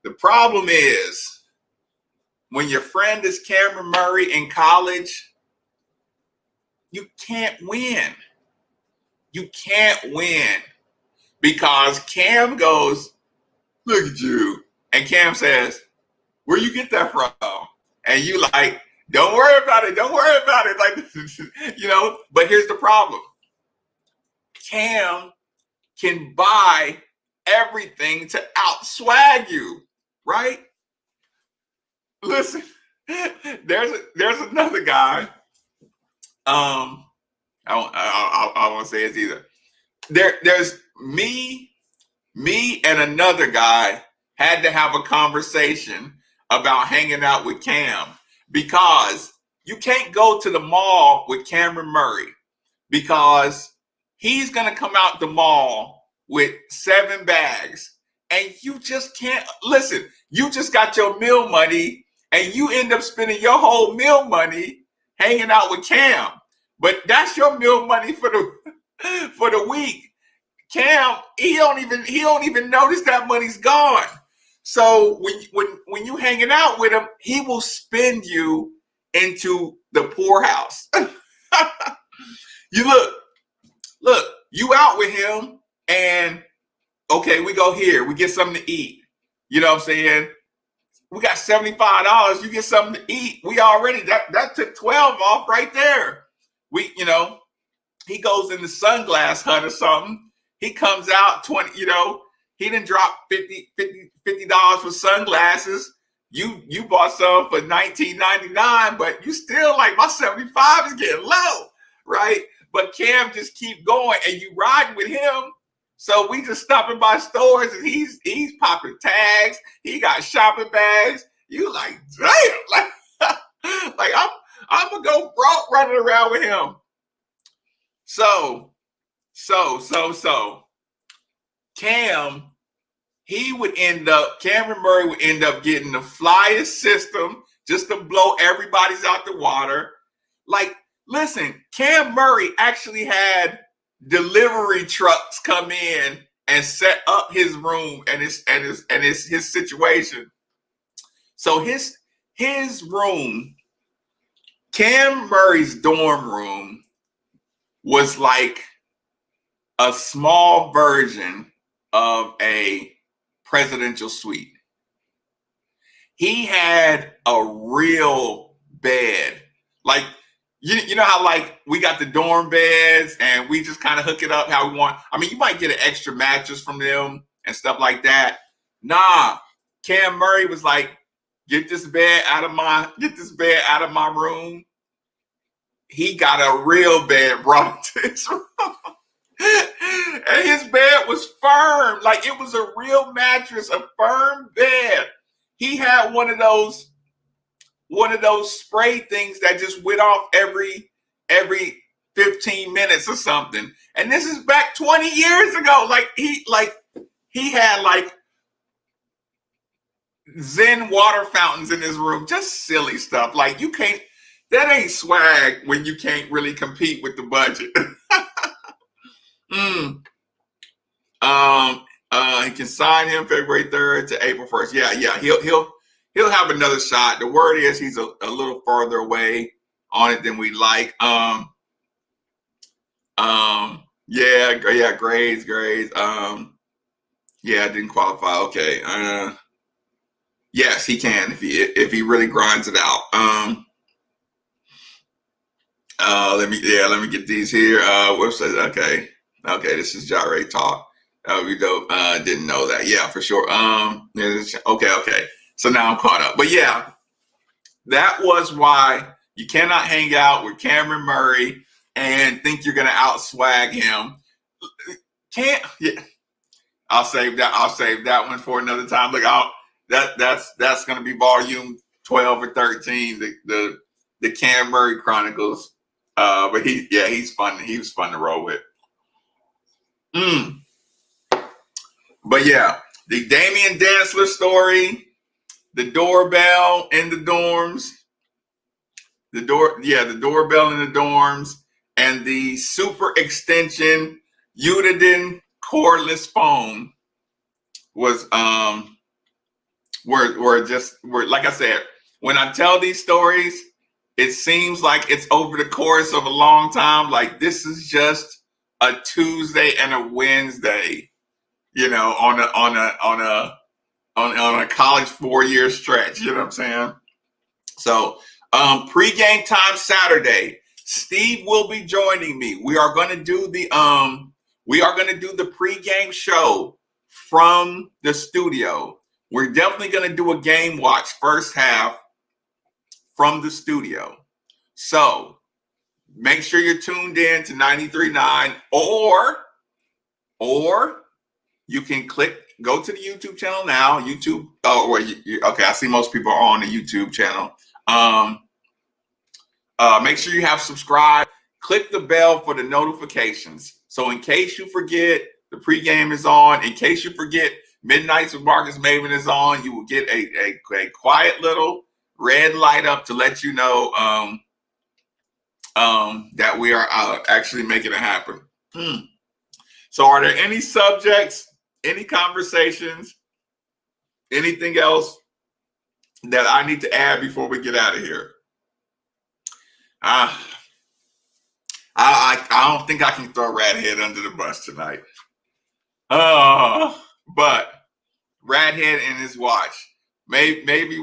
The problem is when your friend is Cameron Murray in college, you can't win. You can't win because Cam goes, look at you. And Cam says, where you get that from? And you like, don't worry about it. Don't worry about it. Like, you know, but here's the problem. Cam can buy everything to outswag you, right? Listen, there's another guy. I won't say it either. There's me and another guy had to have a conversation about hanging out with Cam because you can't go to the mall with Cameron Murray because he's going to come out the mall with 7 bags and you just can't listen. You just got your meal money and you end up spending your whole meal money hanging out with Cam. But that's your meal money for the week. Cam, he don't even notice that money's gone. So when you hanging out with him, he will spend you into the poorhouse. You look, you out with him, and okay, we go here, we get something to eat. You know what I'm saying? We got $75. You get something to eat. We already that took 12 off right there. He goes in the sunglass hut or something. He comes out 20, he didn't drop $50 for sunglasses. You bought some for $19.99, but you still like my 75 is getting low, right? But Cam just keep going and you riding with him. So we just stopping by stores and he's popping tags. He got shopping bags. You like, damn, like I'm gonna go broke running around with him. So Cameron Murray would end up getting the flyest system just to blow everybody's out the water. Like, listen, Cam Murray actually had delivery trucks come in and set up his room and his situation. So his room, Cam Murray's dorm room, was like a small version of a presidential suite. He had a real bed. Like, you know how like we got the dorm beds and we just kind of hook it up how we want. I mean, you might get an extra mattress from them and stuff like that. Nah, Cam Murray was like, get this bed out of my room. He got a real bed brought to his room. And his bed was firm. Like it was a real mattress, a firm bed. He had one of those spray things that just went off every 15 minutes or something. And this is back 20 years ago. He had like Zen water fountains in his room, just silly stuff. Like that ain't swag when you can't really compete with the budget. He can sign him February 3rd to April 1st. Yeah. He'll have another shot. The word is he's a little further away on it than we like. Grades. Didn't qualify. Okay. Yes, he can if he really grinds it out. Let me get these here. Website. Okay, this is Jare Talk. We didn't know that. Yeah, for sure. Okay. So now I'm caught up. But yeah, that was why you cannot hang out with Cameron Murray and think you're gonna outswag him. I'll save that one for another time. Look, that's gonna be volume 12 or 13, the Cam Murray Chronicles. But he's fun. He was fun to roll with. But yeah, the Damian Dantzler story, the doorbell in the dorms, the doorbell in the dorms, and the super extension Uniden cordless phone was were like I said, when I tell these stories, it seems like it's over the course of a long time. Like this is just a Tuesday and a Wednesday, you know, on a college 4-year stretch. You know what I'm saying? So pregame time Saturday. Steve will be joining me. We are going to do the pregame show from the studio. We're definitely going to do a game watch first half from the studio. So make sure you're tuned in to 93.9 or you can go to the YouTube channel now. YouTube. Oh, wait, okay. I see most people are on the YouTube channel. Make sure you have subscribed. Click the bell for the notifications. So in case you forget, the pregame is on. In case you forget, Midnights with Marques Maybin is on. You will get a quiet little red light up to let you know that we are actually making it happen. So are there any subjects, any conversations, anything else that I need to add before we get out of here? I don't think I can throw Radhead under the bus tonight. But Radhead and his watch. Maybe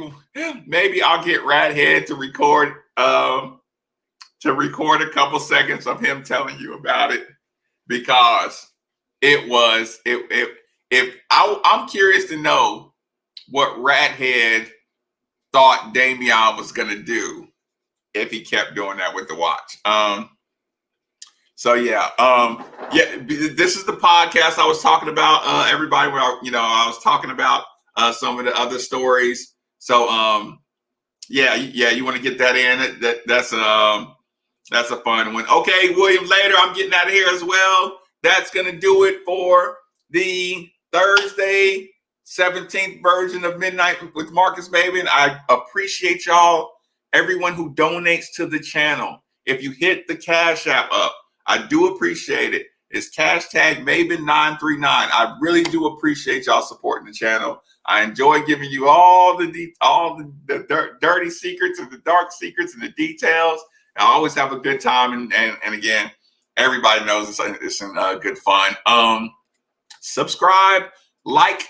I'll get Radhead to record a couple seconds of him telling you about it, because I'm curious to know what Radhead thought Damian was gonna do if he kept doing that with the watch. This is the podcast I was talking about. Everybody, I was talking about some of the other stories. So you want to get that in? That's a fun one. Okay, William, later. I'm getting out of here as well. That's gonna do it for the Thursday 17th version of Midnight with Marques Maybin. I appreciate y'all. Everyone who donates to the channel. If you hit the Cash App up, I do appreciate it. It's hashtag Maybin939. I really do appreciate y'all supporting the channel. I enjoy giving you all the dirty secrets and the dark secrets and the details. I always have a good time, and again, everybody knows it's good fun. Subscribe, like,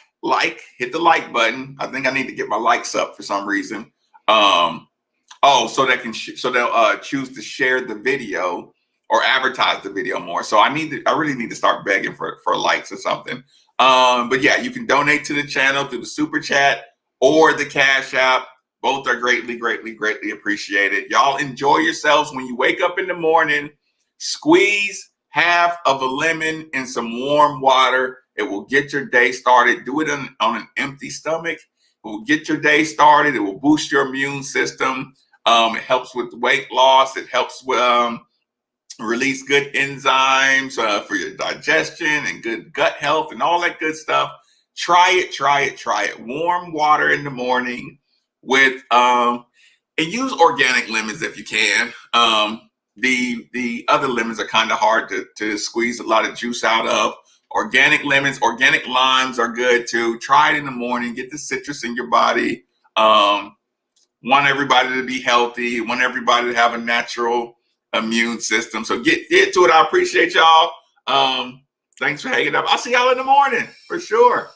hit the like button. I think I need to get my likes up for some reason. So they'll choose to share the video or advertise the video more. So I really need to start begging for likes or something. But yeah, you can donate to the channel through the super chat or the Cash App. Both are greatly, greatly, greatly appreciated. Y'all enjoy yourselves when you wake up in the morning. Squeeze half of a lemon in some warm water. It will get your day started. Do it on an empty stomach. It will get your day started. It will boost your immune system. It helps with weight loss. It helps with release good enzymes for your digestion and good gut health and all that good stuff. Try it. Warm water in the morning with and use organic lemons if you can. The other lemons are kind of hard to squeeze a lot of juice out of. Organic lemons, organic limes are good too. Try it in the morning. Get the citrus in your body. Want everybody to be healthy. Want everybody to have a natural immune system. So get to it. I appreciate y'all. Thanks for hanging up. I'll see y'all in the morning for sure.